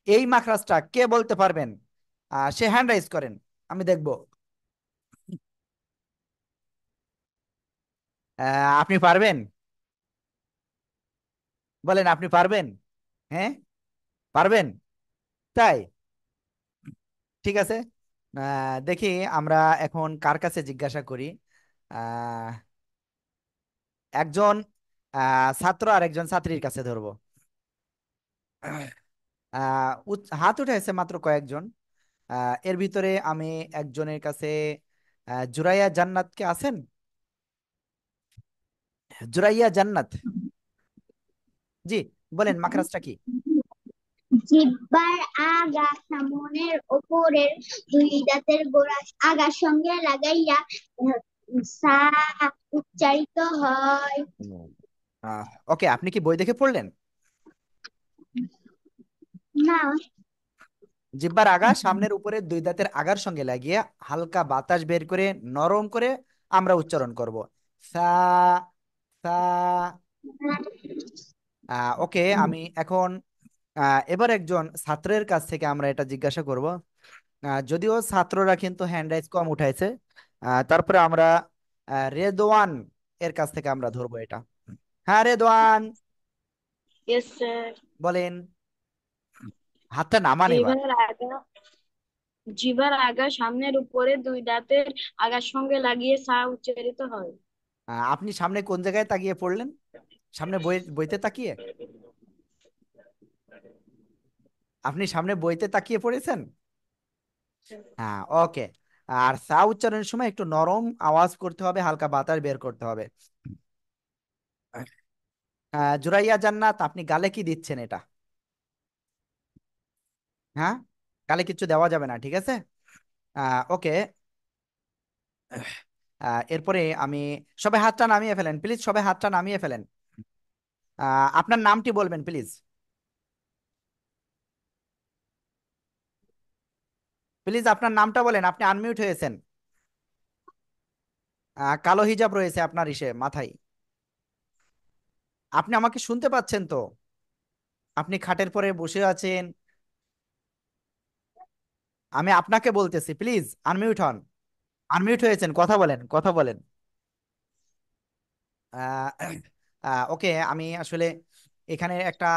এই মাখরাজটা কে বলতে পারবেন? সে হ্যান্ড রাইজ করেন, আমি দেখব। আপনি পারবেন? বলেন আপনি পারবেন? হ্যাঁ, পারবেন? তাই? ঠিক আছে। দেখি আমরা এখন কার কাছে জিজ্ঞাসা করি। আহ একজন ছাত্র আর একজন ছাত্রীর কাছে ধরবো। হাত উঠেছে মাত্র কয়েকজন। এর ভিতরে আমি একজনের কাছে, জুরাইয়া জান্নাত কে আছেন? জুরাইয়া জান্নাত, জি, বলেন মাখরাজটা কি? জিহ্বার আগা সামনের ওপরের দুই দাঁতের গোড়া আগার সঙ্গে লাগাইয়া সা উচ্চারিত হয়। ওকে, আপনি কি বই দেখে পড়লেন? না। জিহ্বার আগা সামনের উপরে দুই দাঁতের আগার সঙ্গে লাগিয়ে হালকা বাতাস বের করে নরম করে আমরা উচ্চারণ করব। সা, সা। ওকে, আমি এখন এবার একজন ছাত্রের কাছ থেকে আমরা এটা জিজ্ঞাসা করব। যদিও ছাত্ররা কিন্তু হ্যান্ড রাইজ কম উঠাইছে, তারপরে আমরা রেদওয়ান এর কাছ থেকে আমরা ধরবো এটা। হ্যাঁ রেদওয়ান, यस सर। বলেন। হাতটা নামান এবার। জিভার আগা জিভার আগা সামনের উপরে দুই দাঁতের আগার সঙ্গে লাগিয়ে সা উচ্চারিত হয়। আপনি সামনে কোন জায়গায় তাকিয়ে পড়লেন? সামনে বইতে তাকিয়ে? আপনি সামনে বইতে তাকিয়ে পড়েছেন? হ্যাঁ, ওকে। আর সা উচ্চারণের সময় একটু নরম আওয়াজ করতে হবে, হালকা বাতাস বের করতে হবে। জুরাইয়া জান্নাত, আপনি গালে কি দিচ্ছেন এটা? হ্যাঁ, গালে কিচ্ছু দেওয়া যাবে না, ঠিক আছে। ওকে। এরপরে আমি, সবাই হাতটা নামিয়ে ফেলেন প্লিজ, সবাই হাতটা নামিয়ে ফেলেন। আপনার নামটি বলবেন প্লিজ। প্লিজ আপনার নামটা বলেন, আপনি আনমিউট হয়েছেন। কালো হিজাব রয়েছে আপনার ইসে মাথায়। আপনি আমাকে শুনতে পাচ্ছেন তো? আপনি খাটের পরে বসে আছেন, আমি আপনাকে বলতেছি, প্লিজ আনমিউট হন। আনমিউট হয়েছেন, কথা বলেন, কথা বলেন। ওকে, আমি আসলে এখানে একটা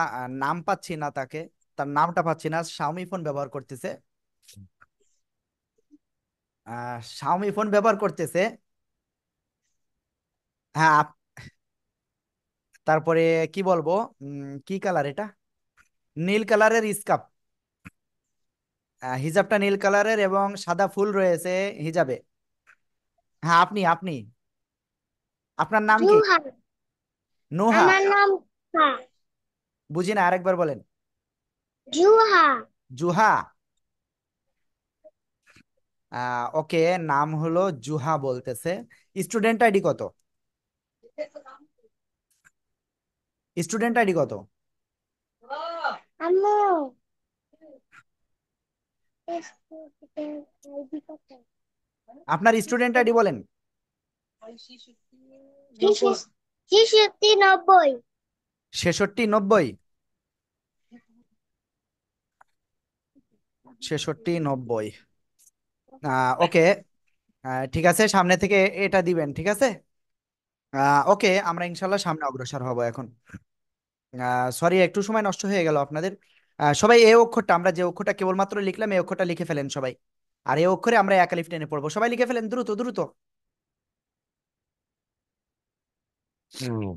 নাম পাচ্ছি না তাকে, তার নামটা পাচ্ছি না। শাওমি ফোন ব্যবহার করতেছে, শাওমি ফোন ব্যবহার করতেছে। হ্যাঁ, তারপরে কি বলবো, কি কালার এটা? নীল কালারের স্কার্ফ। হিজাবটা নীল কালারের এবং সাদা ফুল রয়েছে হিজাবে। হ্যাঁ, আপনি আপনি আপনার নাম কি? জুহা। নুহা? আমার নাম বুঝি না, আরেকবার বলেন। জুহা। জুহা? ওকে, নাম হলো জুহা বলতেছে। স্টুডেন্ট আইডি কত? স্টুডেন্ট আইডি কত? আম্মু আপনার স্টুডেন্ট আইডি বলেন। কিসের ছেষট্টি, 90। 66, 90। 66, 90। ওকে। ঠিক আছে, সামনে থেকে এটা দিবেন, ঠিক আছে। ওকে, আমরা ইনশাল্লাহ সামনে অগ্রসর হব এখন। সরি, একটু সময় নষ্ট হয়ে গেল আপনাদের। সবাই এই অক্ষরটা, আমরা যে অক্ষরটা কেবলমাত্র লিখলাম, এই অক্ষরটা লিখে ফেলেন সবাই। আর এই অক্ষরে আমরা এক আলিফ টেনে পড়বো, সবাই লিখে ফেলেন দ্রুত দ্রুত। হুম।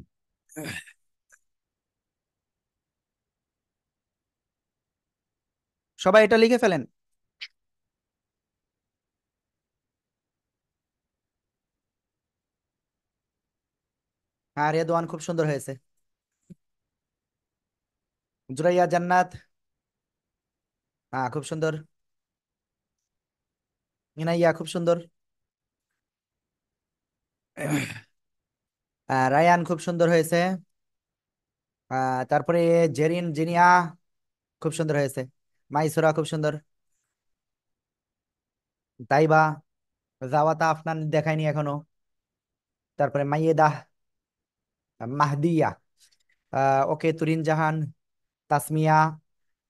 সবাই এটা লিখে ফেলেন। হ্যাঁ, রেদওয়ান খুব সুন্দর হয়েছে। জুরাইয়া জান্নাত। হ্যাঁ, খুব সুন্দর। ইনাইয়া খুব সুন্দর। রায়ান খুব সুন্দর হয়েছে। তারপরে জেরিন, জিনিয়া খুব সুন্দর হয়েছে। মাইসুরা খুব সুন্দর। তাইবা, জাওয়াতা আফনান দেখায়নি এখনো। তারপরে মাইয়েদা, মাহদিয়া, ওকে, তুরিন জাহান, তাসমিয়া,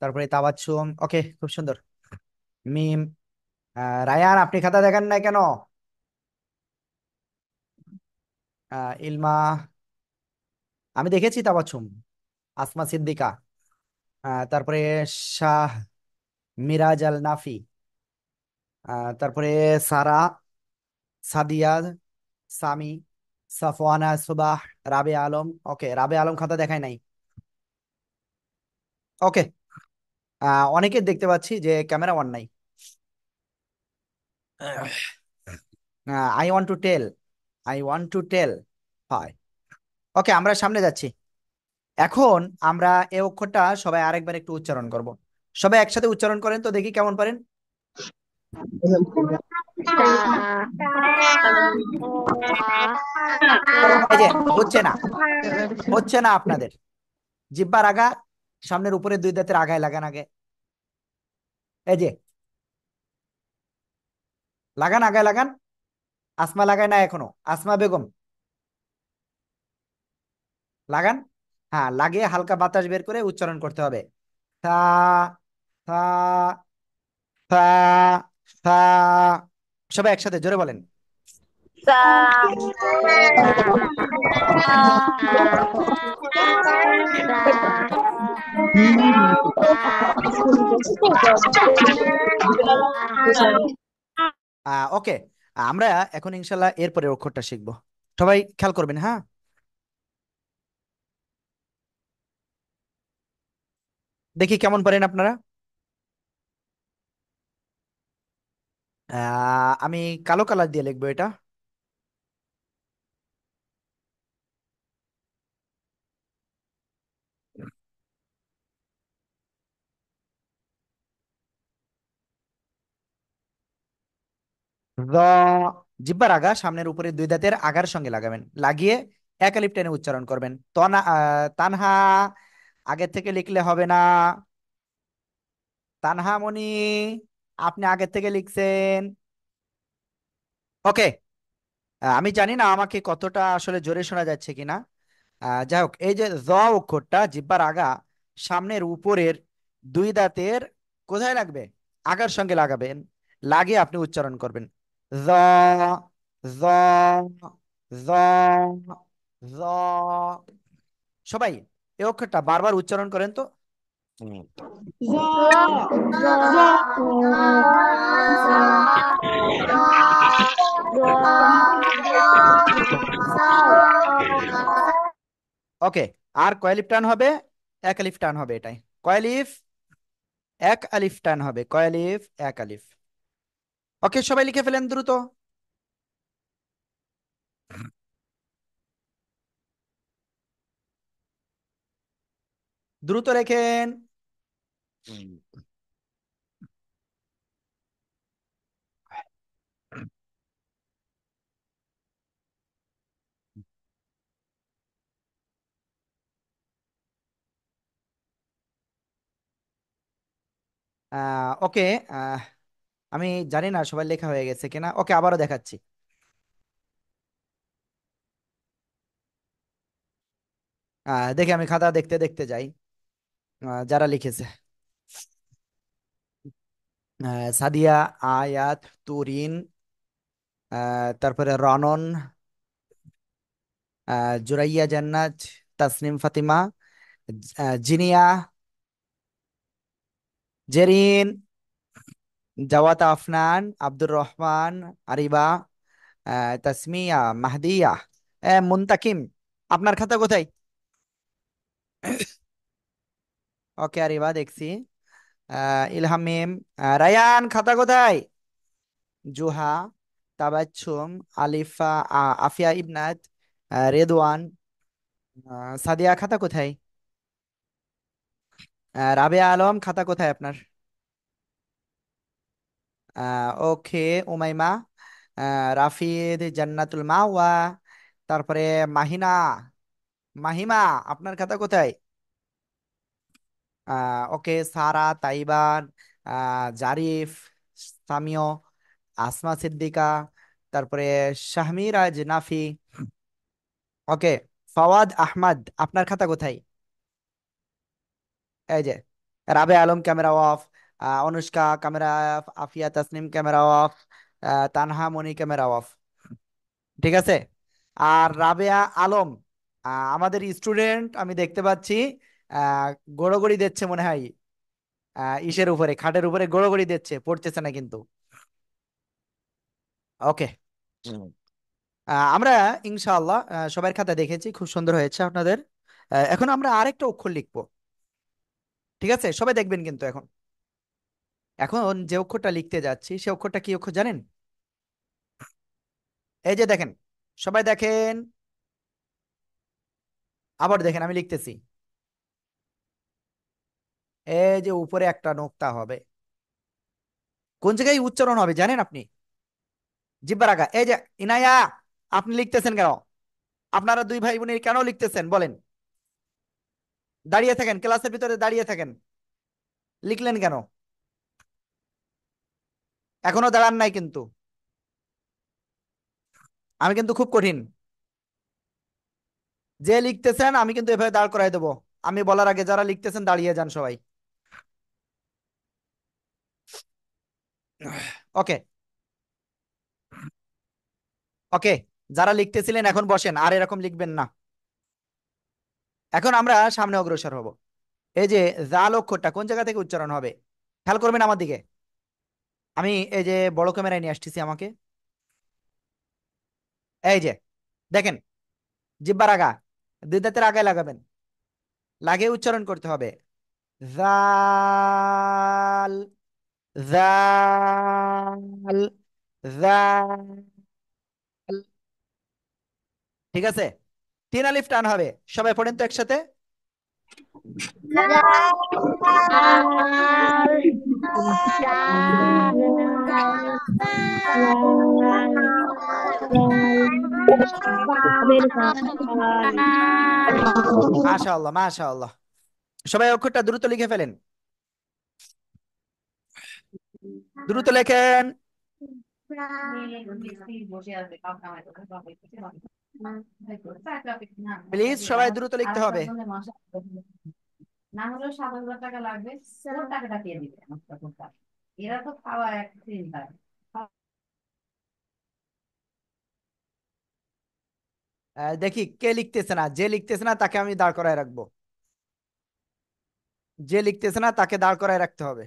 তারপরে তাবাচ্ছুম, ওকে, খুব সুন্দর। মিম। রায়ান, আপনি খাতা দেখান না কেন? ইলমা, আমি দেখেছি তাবাচ্ছুম। আসমা সিদ্দিকা। তারপরে শাহ মিরাজ আল নাফি। তারপরে সারা, সাদিয়া, সামি, সাফওয়ানা সুবাহ, রাবে আলম। ওকে, রাবে আলম খাতা দেখায় নাই। ওকে। অনেকে দেখতে পাচ্ছি যে ক্যামেরা অন নাই। I want to tell, I want to tell. হয়। ওকে, আমরা সামনে যাচ্ছি। এখন আমরা এই অক্ষরটা সবাই আরেকবার একটু উচ্চারণ করব। সবাই একসাথে উচ্চারণ করেন তো দেখি কেমন পারেন। এই যে, হচ্ছে না, হচ্ছে না আপনাদের। জিব্বার আগা সামনের উপরে দুই দাঁতের আগায় লাগান আগে। এই যে, লাগান, আগায় লাগান। আসমা লাগায় না এখনো, আসমা বেগম লাগান। হ্যাঁ, লাগিয়ে হালকা বাতাস বের করে উচ্চারণ করতে হবে। থা, থা, থা, থা। সবাই একসাথে জোরে বলেন। ওকে, আমরা এখন ইনশাল্লাহ এরপরে অক্ষরটা শিখবো। সবাই খেয়াল করবেন, হ্যাঁ। দেখি কেমন পারেন আপনারা। আমি কালো কালার দিয়ে লিখবো এটা। র, জিব্বার আগা সামনের উপরে দুই দাঁতের আগার সঙ্গে লাগাবেন, লাগিয়ে এক আলিফ টেনে উচ্চারণ করবেন। তানহা, আগের থেকে লিখলে হবে না। তানহা মনি, আপনি আগের থেকে লিখছেন। ওকে। আমি জানি না আমাকে কতটা আসলে জোরে শোনা যাচ্ছে কিনা। যাই হোক, এই যে জ অক্ষরটা জিব্বার আগা সামনের উপরের দুই দাঁতের কোথায় লাগবে, আগার সঙ্গে লাগাবেন, লাগিয়ে আপনি উচ্চারণ করবেন। জ, জ, জ, জ। সবাই এই অক্ষরটা বারবার উচ্চারণ করেন তো। হুম। ওকে। আর কয় আলিফ টান হবে? এক আলিফ টান হবে এটাই। কয় আলিফ? এক আলিফ টান হবে। কয় আলিফ? এক আলিফ। ওকে, সবাই লিখে ফেলেন দ্রুত। দ্রুত লেখেন। ওকে। আমি জানি না সবাই লেখা হয়ে গেছে কিনা। ওকে, আবারও দেখাচ্ছি। দেখি আমি খাতা দেখতে দেখতে যাই যারা লিখেছে। সাদিয়া, আয়াত, তুরিন, তারপরে রনন, জুরাইয়া জান্নাত, তাসনিম ফাতিমা, জিনিয়া, জেরিন, জাওয়াত আফনান, আব্দুর রহমান, আরিবা, তাসমিয়া, মাহদিয়া, মুনতাকিম। আপনার খাতা কোথায়? ওকে আরিবা দেখছি। ইলহামিম, রায়ান খাতা কোথায়? জুহা, তাবাচ্ছুম, আলিফা, আফিয়া ইবনাত, রেদওয়ান, সাদিয়া খাতা কোথায়? রাবেয়া আলম খাতা কোথায় আপনার? ওকে। উমাইমা, রাফিদ, জান্নাতুল মাওয়া, তারপরে মাহিনা, মাহিমা আপনার খাতা কোথায়? ওকে। সারা, তাইবান, জারিফ, সামিও, আসমা সিদ্দিকা, তারপরে শাহমিরাজ, নাফি। ওকে। ফাওয়াদ আহমদ আপনার খাতা কোথায়? এই যে Rabe Alam camera off, Anushka camera off, Afia Tasnim camera off, Tanha Moni camera off. ঠিক আছে। আর রাবেয়া আলম, আমাদের স্টুডেন্ট আমি দেখতে পাচ্ছি আহ গড়গড়ি দিচ্ছে মনে হয়, ইসের উপরে, খাটের উপরে গড়গড়ি দিচ্ছে, পড়তেছে না কিন্তু। ওকে। আমরা ইনশাআল্লাহ সবার খাতা দেখেছি, খুব সুন্দর হয়েছে আপনাদের। এখন আমরা আরেকটা অক্ষর লিখবো। ঠিক আছে, সবাই দেখবেন কিন্তু এখন। এখন যে অক্ষরটা লিখতে যাচ্ছি সে অক্ষরটা কি অক্ষর জানেন? এই যে দেখেন, সবাই দেখেন, আবার দেখেন আমি লিখতেছি। এই যে উপরে একটা নোক্তা হবে, কোন জায়গায় উচ্চারণ হবে জানেন আপনি? জিব্বার আগা। এই যে ইনায়া, আপনি লিখতেছেন কেন? আপনারা দুই ভাই বোনের কেন লিখতেছেন বলেন? দাঁড়িয়ে থাকেন, ক্লাসের ভিতরে দাঁড়িয়ে থাকেন, লিখলেন কেন? এখনো দাঁড়ান নাই কিন্তু, আমি কিন্তু খুব কঠিন। যে লিখতেছেন আমি কিন্তু এভাবে দাঁড় করাই দেবো। আমি বলার আগে যারা লিখতেছেন দাঁড়িয়ে যান সবাই। ওকে। ওকে। যারা লিখতেছিলেন এখন বসেন, আর এরকম লিখবেন না। এখন আমরা সামনে অগ্রসর হব। এই যে জাল অক্ষরটা কোন জায়গা থেকে উচ্চারণ হবে, খেয়াল করবেন আমার দিকে। আমি এই যে বড় ক্যামেরায় নিয়ে আসতেছি আমাকে। এই যে দেখেন, জিব্বার আগা, দুই দাঁতের আগায় লাগাবেন, লাগিয়ে উচ্চারণ করতে হবে। জাল, জাল, জাল। ঠিক আছে। তিন আলিফ টান হবে, সবাই পড়েন তো একসাথে। মাশাআল্লাহ, মাশাআল্লাহ। সবাই অক্ষরটা দ্রুত লিখে ফেলেন, দ্রুত লেখেন। প্লিজ সবাই দ্রুত লিখতে হবে। দেখি কে লিখতেছে না, যে লিখতেছে না তাকে আমি দাঁড় করায় রাখবো। যে লিখতেছে না তাকে দাঁড় করায় রাখতে হবে।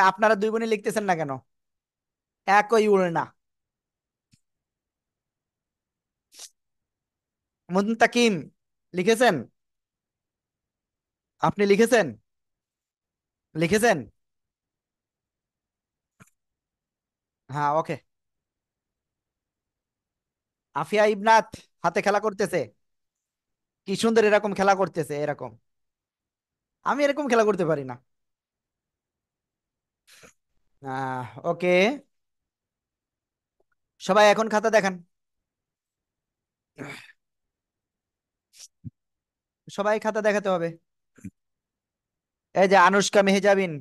আপনারা দুই বোনই লিখতেছেন না কেন? একই উল্টা। মুনতাকিম লিখেছেন? আপনি লিখেছেন? লিখেছেন? হ্যাঁ, ওকে। আফিয়া ইবনাত হাতে খেলা করতেছে, কি সুন্দর এরকম খেলা করতেছে এরকম। আমি এরকম খেলা করতে পারি না। ওকে। সবাই এখন খাতা দেখান, সবাই খাতা দেখাতে হবে। এই যে আনুষ্কা মেহজাবিন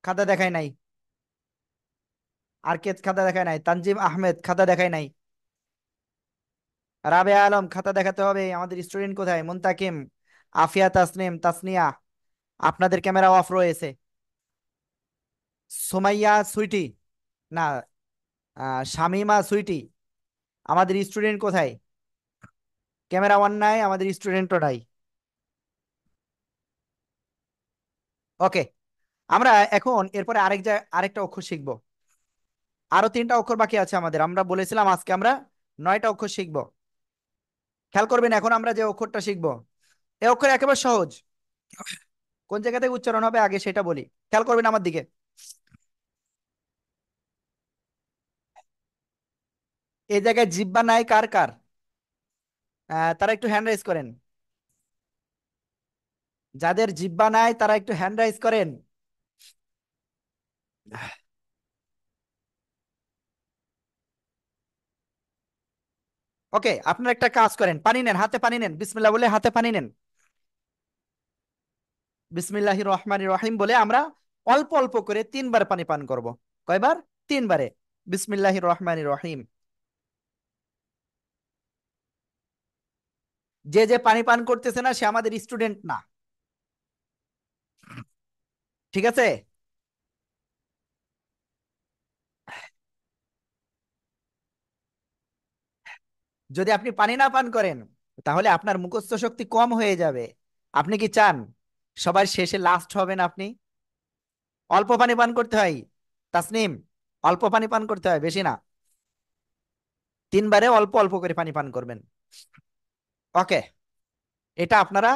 খাতা দেখায় নাই, আর কে খাতা দেখায় নাই? তানজিম আহমেদ খাতা দেখায় নাই। রাবেয়া আলম, খাতা দেখাতে হবে। আমাদের স্টুডেন্ট কোথায়? মুনতাকিম, আফিয়া, তাসনিম, তাসনিয়া, আপনাদের ক্যামেরা অফ রয়েছে। সুমাইয়া, সুইটি, না, শামিমা, সুইটি, আমাদের স্টুডেন্ট কোথায়? ক্যামেরা অন নাই, আমাদের স্টুডেন্টও নাই। ওকে, আমরা এখন এরপরে আরেকটা অক্ষর শিখবো। আরো 3টা অক্ষর বাকি আছে আমাদের। আমরা বলেছিলাম আজকে আমরা 9টা অক্ষর শিখবো। খেয়াল করবেন, এখন আমরা যে অক্ষরটা শিখবো, এই অক্ষর একেবারে সহজ। কোন জায়গা থেকে উচ্চারণ হবে আগে সেটা বলি, খেয়াল করবেন আমার দিকে। এই জায়গায় জিহ্বা নাই কার কার? তারা একটু হ্যান্ড রাইজ করেন। যাদের জিহ্বা নাই তারা একটু হ্যান্ড রাইজ করেন। ওকে, আপনারা একটা কাজ করেন, পানি নেন, হাতে পানি নেন, বিসমিল্লাহ বলে হাতে পানি নেন। বিসমিল্লাহির রহমানির রহিম বলে আমরা অল্প অল্প করে 3বার পানি পান করব। কয়বার? 3বারে। বিসমিল্লাহির রহমানির রহিম। যে যে পানি পান করতেছে না সে আমাদের স্টুডেন্ট না, ঠিক আছে? যদি আপনি পানি না পান করেন তাহলে আপনার মুখস্থ শক্তি কম হয়ে যাবে। আপনি কি চান সবার শেষে লাস্ট হবেন আপনি? অল্প পানি পান করতে হয়। তাসনিম, অল্প পানি পান করতে হয়, বেশি না। 3বারে অল্প অল্প করে পানি পান করবেন। ওকে, এটা আপনারা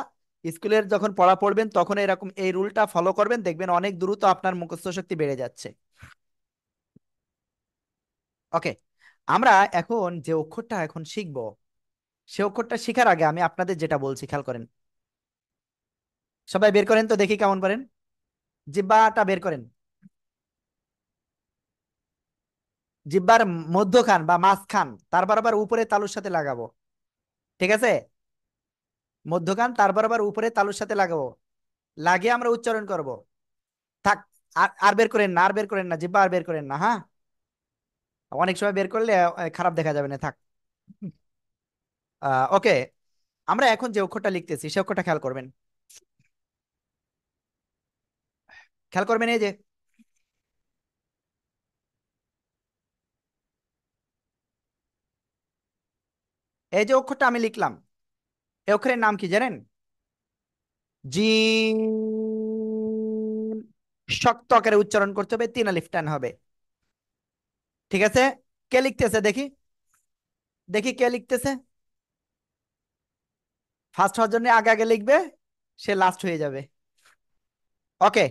স্কুলের যখন পড়া পড়বেন তখন এরকম এই রুলটা ফলো করবেন, দেখবেন অনেক দ্রুত আপনার মুখস্থ শক্তি বেড়ে যাচ্ছে। ওকে, আমরা এখন যে অক্ষরটা এখন শিখবো, সে অক্ষরটা শিখার আগে আমি আপনাদের যেটা বলছি খেয়াল করেন। সবাই বের করেন তো দেখি কেমন পারেন। জিহ্বাটা বের করেন। জিহ্বার মধ্যখান বা মাঝখান তার বরাবর উপরে তালুর সাথে লাগাবো, ঠিক আছে? মধ্যখান তার বরাবর উপরে তালুর সাথে লাগাবো, লাগিয়ে আমরা উচ্চারণ করব। থাক, আর আর বের করেন না, আর বের করেন না, জিহ্বা আর বের করেন না, হ্যাঁ? অনেক সময় বের করলে খারাপ দেখা যাবে না, থাক। ওকে, আমরা এখন যে অক্ষরটা লিখতেছি সে অক্ষরটা খেয়াল করবেন। খেয়াল করবেন, এই যে এই যে অক্ষরটা আমি লিখলাম, এই অক্ষরের নাম কি জানেন? জিম। শক্ত আকারে উচ্চারণ করতে হবে, 3 আলিফ টান হবে, ঠিক আছে? কে লিখতেছে দেখি? দেখি কে লিখতেছে? ফার্স্ট হওয়ার জন্য আগে আগে লিখবে, সে লাস্ট হয়ে যাবে। ওকে,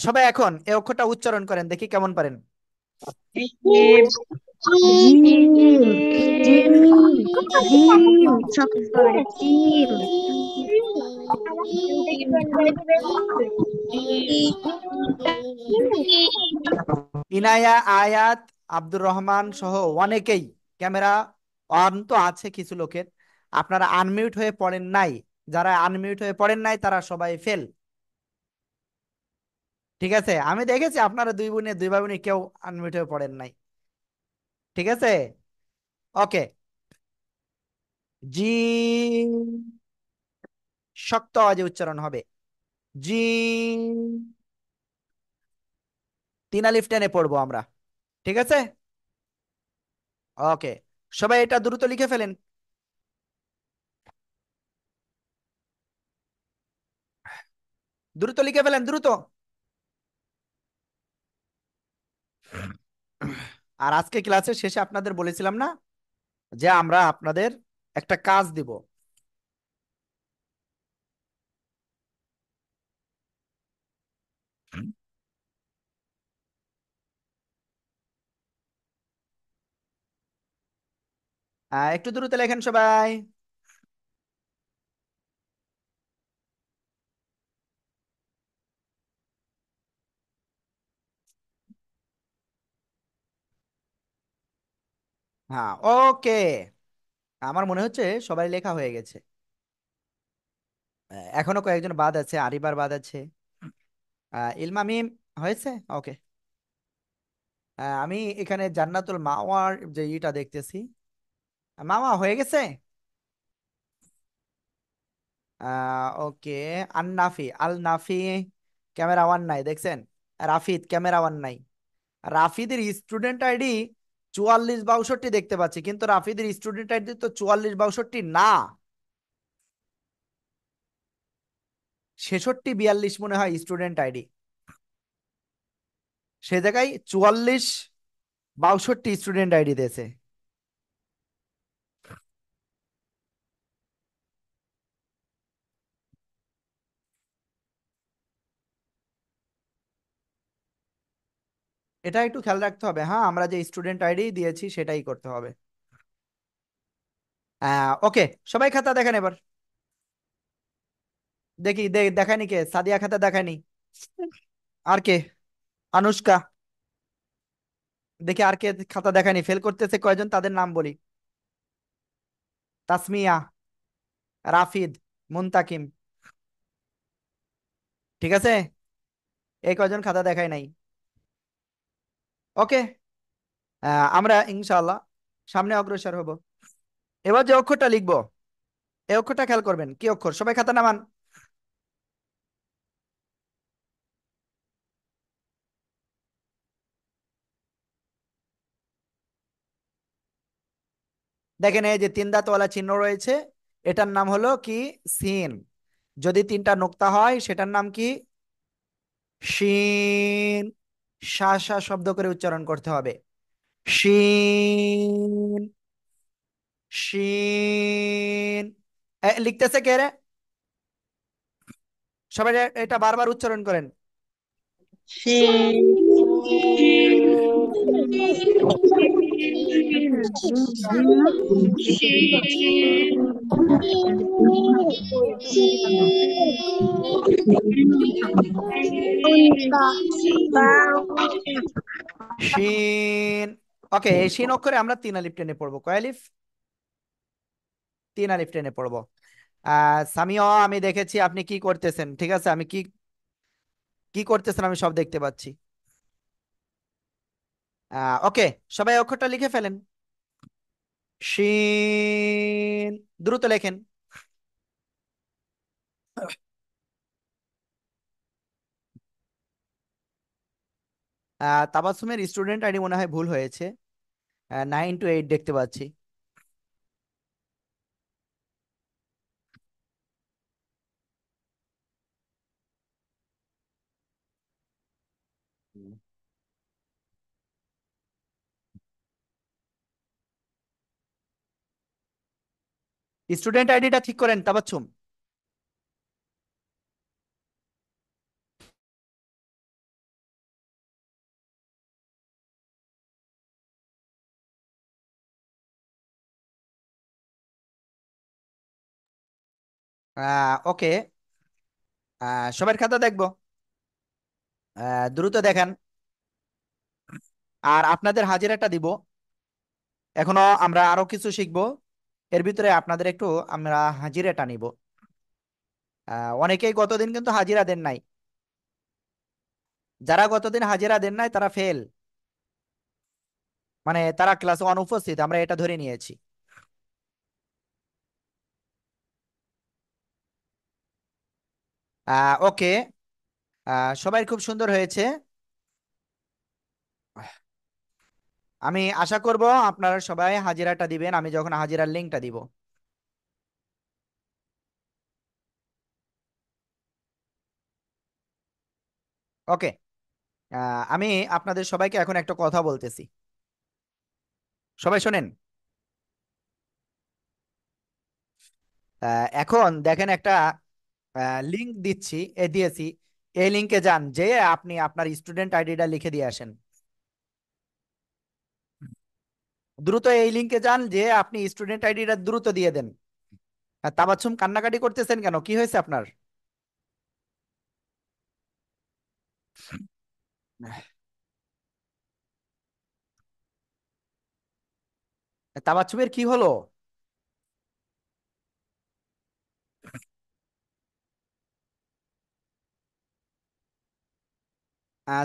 সবাই এখন এই অক্ষরটা উচ্চারণ করেন, দেখি কেমন পারেন। Gym, gym. জিম। জিম শক্ত করে জিম। ইনায়া, আয়াত, আব্দুর রহমান সহ অনেকেই ক্যামেরা অন তো আছে কিছু লোকের, আপনারা আনমিউট হয়ে পড়েন নাই। যারা আনমিউট হয়ে পড়েন নাই তারা সবাই ফেল, ঠিক আছে? আমি দেখেছি আপনারা দুই ভাই বোনে কেউ আনমিউট হয়ে পড়েন নাই, ঠিক আছে? ওকে, জি, শক্ত আওয়াজে উচ্চারণ হবে। জি, 3 আলিফ টেনে পড়বো আমরা, ঠিক আছে? ওকে, সবাই এটা দ্রুত লিখে ফেলেন। দ্রুত লিখে ফেলেন, দ্রুত। আর আজকে ক্লাসের শেষে আপনাদের বলেছিলাম না যে আমরা আপনাদের একটা কাজ দিব। একটু দ্রুত লেখেন সবাই। হ্যাঁ, ওকে, আমার মনে হচ্ছে সবাই লেখা হয়ে গেছে। এখনো কয়েকজন বাদ আছে, আরিবার বাদ আছে। ইলমা মিম হয়েছে? ওকে, আমি এখানে জান্নাতুল মাওয়ার যে ইটা দেখতেছি, মামা হয়ে গেছে। ওকে। আন্নাফি, আল নাফি, ক্যামেরা ওয়ান নাই দেখছেন। রাফিদ, ক্যামেরা ওয়ান নাই। রাফিদের স্টুডেন্ট আইডি 44 62 দেখতে পাচ্ছি, কিন্তু রাফিদের স্টুডেন্ট আইডি তো 44 62 না, 66 42 মনে হয় স্টুডেন্ট আইডি। সে জায়গায় 44 62 স্টুডেন্ট আইডি দিয়েছে। এটা একটু খেয়াল রাখতে হবে, হ্যাঁ, আমরা যে স্টুডেন্ট আইডি দিয়েছি সেটাই করতে হবে। ওকে, সবাই খাতা দেখেন এবার। দেখি দেখায়নি কে? সাদিয়া খাতা দেখায়নি। আর কে? আনুষ্কা। দেখি আর কে খাতা দেখায়নি, ফেল করতেছে কয়জন তাদের নাম বলি। তাসমিয়া, রাফিদ, মুনতাকিম। ঠিক আছে, এই কয়জন খাতা দেখায় নাই। ওকে, আমরা ইনশাআল্লাহ সামনে অগ্রসর হব। এবার যে অক্ষরটা লিখবো, এই অক্ষরটা খেয়াল করবেন, কি অক্ষর? সবাই খাতা নামান। দেখেন এই যে তিন দাঁতওয়ালা চিহ্ন রয়েছে, এটার নাম হলো কি? সিন। যদি তিনটা নোক্তা হয় সেটার নাম কি? শিন। শা শা শব্দ করে উচ্চারণ করতে হবে। শিন, শিন। লিখতেছে কে রে? সবাই এটা বারবার উচ্চারণ করেন। শিন শিন। ওকে, এই শিন অক্ষরে আমরা 3 আলিফ টেনে পড়বো। কয় আলিফ? 3 আলিফ টেনে পড়বো। সামিও, আমি দেখেছি আপনি কি করতেছেন, ঠিক আছে, আমি কি কি করতেছেন আমি সব দেখতে পাচ্ছি। ওকে, সবাই অক্ষরটা লিখে ফেলেন। শিন, দ্রুত লেখেন। তাবাসসুমের স্টুডেন্ট আইডি মনে হয় ভুল হয়েছে, 9 to 8 দেখতে পাচ্ছি। স্টুডেন্ট আইডিটা ঠিক করেন তাবাচ্ছুম। ওকে, সবার খাতা দেখবো, দ্রুত দেখান। আর আপনাদের হাজিরাটা দিব। এখনো আমরা আরো কিছু শিখবো, এর ভিতরে আপনাদের একটু আমরা হাজিরাটা নিব। অনেকেই গতদিন কিন্তু হাজিরা দেন নাই। যারা গতদিন হাজিরা দেন নাই তারা ফেল, মানে তারা ক্লাসে অনুপস্থিত, আমরা এটা ধরে নিয়েছি। ওকে, সবাই খুব সুন্দর হয়েছে। আমি আশা করব আপনারা সবাই হাজিরাটা দিবেন আমি যখন হাজিরার লিঙ্কটা দিব। ওকে, আমি আপনাদের সবাইকে এখন একটা কথা বলতেছি, সবাই শোনেন। এখন দেখেন একটা লিংক দিচ্ছি, দিয়েছি। এই লিংকে যান, যে আপনি আপনার স্টুডেন্ট আইডিটা লিখে দিয়ে আসেন। দ্রুত এই লিংকে যান, যে আপনি স্টুডেন্ট আইডিটা দ্রুত দিয়ে দেন। তাবাচ্ছুম, কান্নাকাটি করতেছেন কেন? কি হয়েছে আপনার? তাবাচ্ছুমের কি হলো?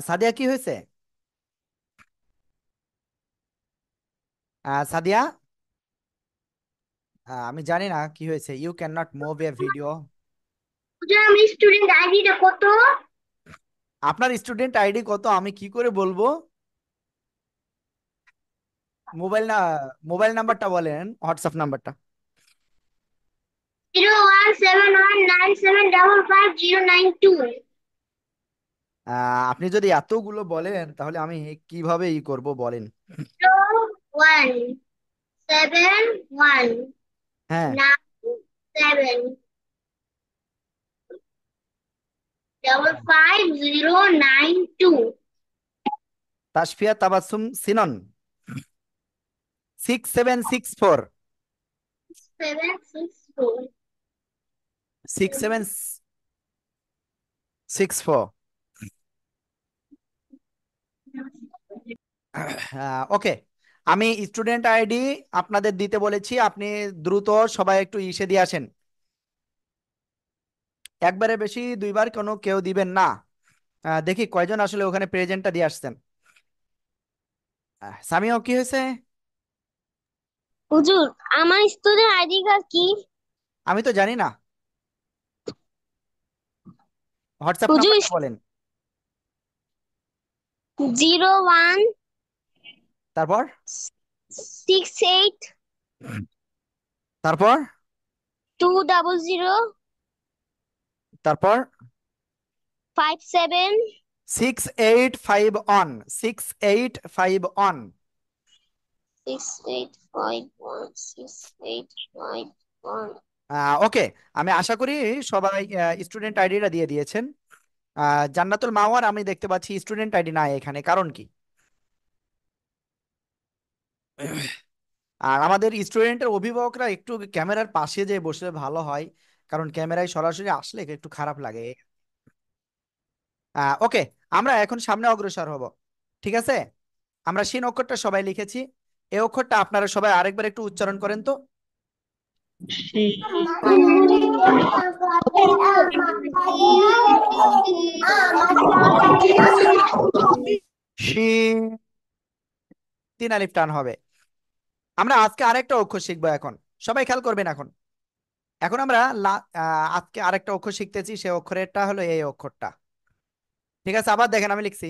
সাদিয়া কি হয়েছে? সাদিয়া, আমি জানি না কি হয়েছে, you can not move a video. হুজুর আমি স্টুডেন্ট আইডিটা কত? আপনার স্টুডেন্ট আইডি কত আমি কি করে বলবো? মোবাইল না, মোবাইল নাম্বারটা বলেন, হোয়াটসঅ্যাপ নাম্বারটা। 01719755092। আপনি যদি এতগুলো বলেন তাহলে আমি কিভাবে করব বলেন। 0171 হ্যাঁ। 97 55092। তাসফিয়া তাবাসসুম সিনন 6764। 764। 6764। ওকে, আমি স্টুডেন্ট আইডি আপনাদের দিতে বলেছি, আপনি দ্রুত সবাই একটু ইসে দিয়ে আসেন। একবারে বেশি দুইবার কোনো কেউ দিবেন না। দেখি কয়জন আসলে ওখানে প্রেজেন্টটা দিয়ে আসছেন। সামিও কি হয়েছে? হুজুর আমার স্টুডেন্ট আইডি কার্ড কি? আমি তো জানি না, হোয়াটসঅ্যাপ হুজুর নাম্বারটা বলেন। 01 তারপর 68 তারপর 200 তারপর 57 6851, 6851। 6851 ওকে, আমি আশা করি সবাই স্টুডেন্ট আইডিটা দিয়ে দিয়েছেন। জান্নাতুল মাওয়ার আমি দেখতে পাচ্ছি স্টুডেন্ট আইডি নাই এখানে, কারণ কি? আর আমাদের স্টুডেন্টের অভিভাবকরা একটু ক্যামেরার পাশে যে বসলে ভালো হয়, কারণ ক্যামেরায় সরাসরি আসলে একটু খারাপ লাগে। ওকে, আমরা এখন সামনে অগ্রসর হব। ঠিক আছে, আমরা শিন অক্ষরটা সবাই লিখেছি। এই অক্ষরটা আপনারা সবাই আরেকবার একটু উচ্চারণ করেন তো। শিন শিন, তিন আলিফ টান হবে। আমরা আজকে আরেকটা অক্ষর শিখবো এখন, সবাই খেয়াল করবেন এখন। এখন আমরা আজকে আরেকটা অক্ষর শিখতেছি, সেই অক্ষরেরটা হলো এই অক্ষরটা। ঠিক আছে, আবার দেখেন আমি লিখছি,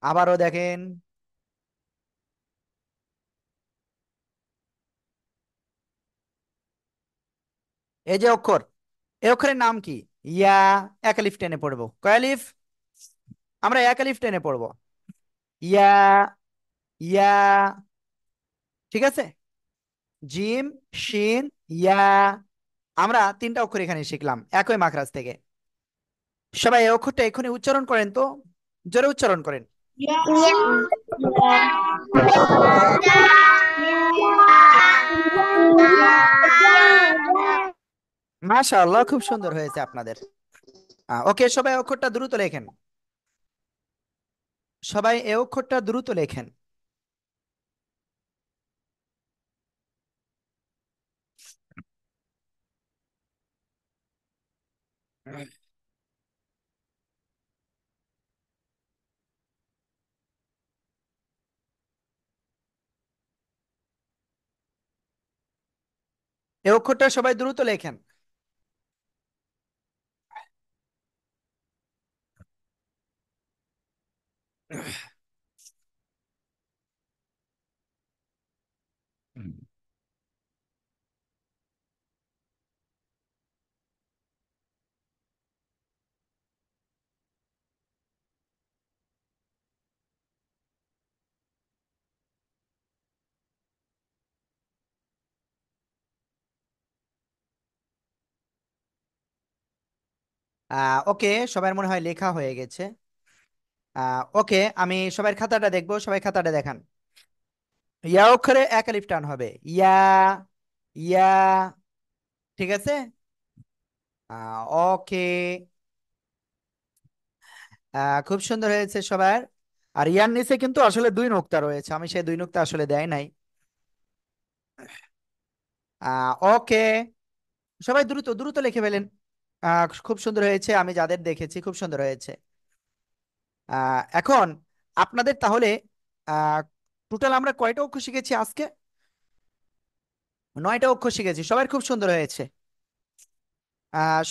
আবারও দেখেন। এই যে অক্ষর, এই অক্ষরের নাম কি? ইয়া। এক আলিফ টেনে পড়বো, কয় আলিফ? আমরা এক আলিফ টেনে পড়বো। ইয়া, ইয়া। ঠিক আছে, জিম, শিন, ইয়া। আমরা তিনটা অক্ষর এখানে শিখলাম একই মাখরাজ থেকে। সবাই এই অক্ষরটা এক্ষুনি উচ্চারণ করেন তো, জোরে উচ্চারণ করেন। মাশাআল্লাহ, খুব সুন্দর হয়েছে আপনাদের। ওকে, সবাই অক্ষরটা দ্রুত লেখেন, সবাই এই অক্ষরটা দ্রুত লেখেন। এই অক্ষরটা সবাই দ্রুত লেখেন। ওকে, সবার মনে হয় লেখা হয়ে গেছে। ওকে, আমি সবার খাতাটা দেখবো, সবাই খাতাটা দেখান। ইয়া অক্ষরে এক আলিফ টান হবে, ইয়া, ইয়া। ঠিক আছে, ওকে। খুব সুন্দর হয়েছে সবার। আর ইয়ার নিচে কিন্তু আসলে দুই নোক্তা রয়েছে, আমি সেই দুই নোক্তা আসলে দেয় নাই। ওকে, সবাই দ্রুত দ্রুত লিখে ফেলেন। খুব সুন্দর হয়েছে, আমি যাদের দেখেছি খুব সুন্দর হয়েছে। এখন আপনাদের তাহলে টোটাল আমরা কয়টা অক্ষর শিখেছি আজকে? 9টা অক্ষর শিখেছি, সবাই খুব সুন্দর হয়েছে।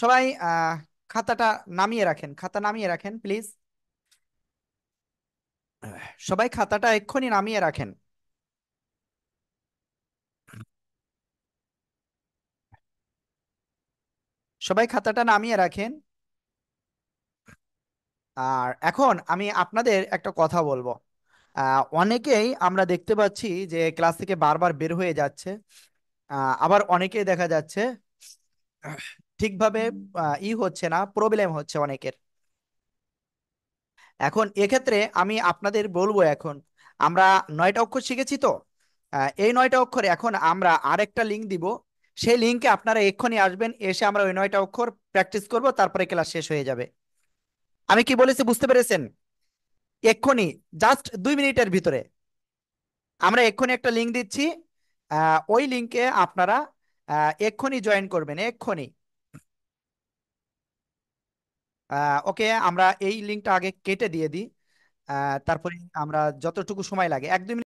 সবাই খাতাটা নামিয়ে রাখেন, খাতা নামিয়ে রাখেন প্লিজ। সবাই খাতাটা এক্ষুনি নামিয়ে রাখেন। সবাই খাতাটা নামিয়ে রাখেন। আর এখন আমি আপনাদের একটা কথা বলবো। অনেকেই আমরা দেখতে পাচ্ছি যে ক্লাস থেকে বারবার বের হয়ে যাচ্ছে। আবার অনেকেই দেখা যাচ্ছে আহ, ঠিকভাবে হচ্ছে না, প্রবলেম হচ্ছে অনেকের। এখন এক্ষেত্রে আমি আপনাদের বলবো, এখন আমরা 9টা অক্ষর শিখেছি তো, এই 9টা অক্ষরে এখন আমরা আরেকটা লিঙ্ক দিব। সেই লিঙ্কে আপনারা এক্ষুনি আসবেন, এসে আমরা ওই 9টা অক্ষর প্র্যাকটিস করব, তারপরে ক্লাস শেষ হয়ে যাবে। আমি কি বলেছি বুঝতে পেরেছেন? এক্ষুনি, জাস্ট 2 মিনিটের ভিতরে আমরা এক্ষুনি একটা লিঙ্ক দিচ্ছি। ওই লিঙ্কে আপনারা এক্ষুনি জয়েন করবেন, এক্ষুনি। ওকে, আমরা এই লিঙ্কটা আগে কেটে দিয়ে দিই। তারপরে আমরা যতটুকু সময় লাগে, 1-2 মিনিট।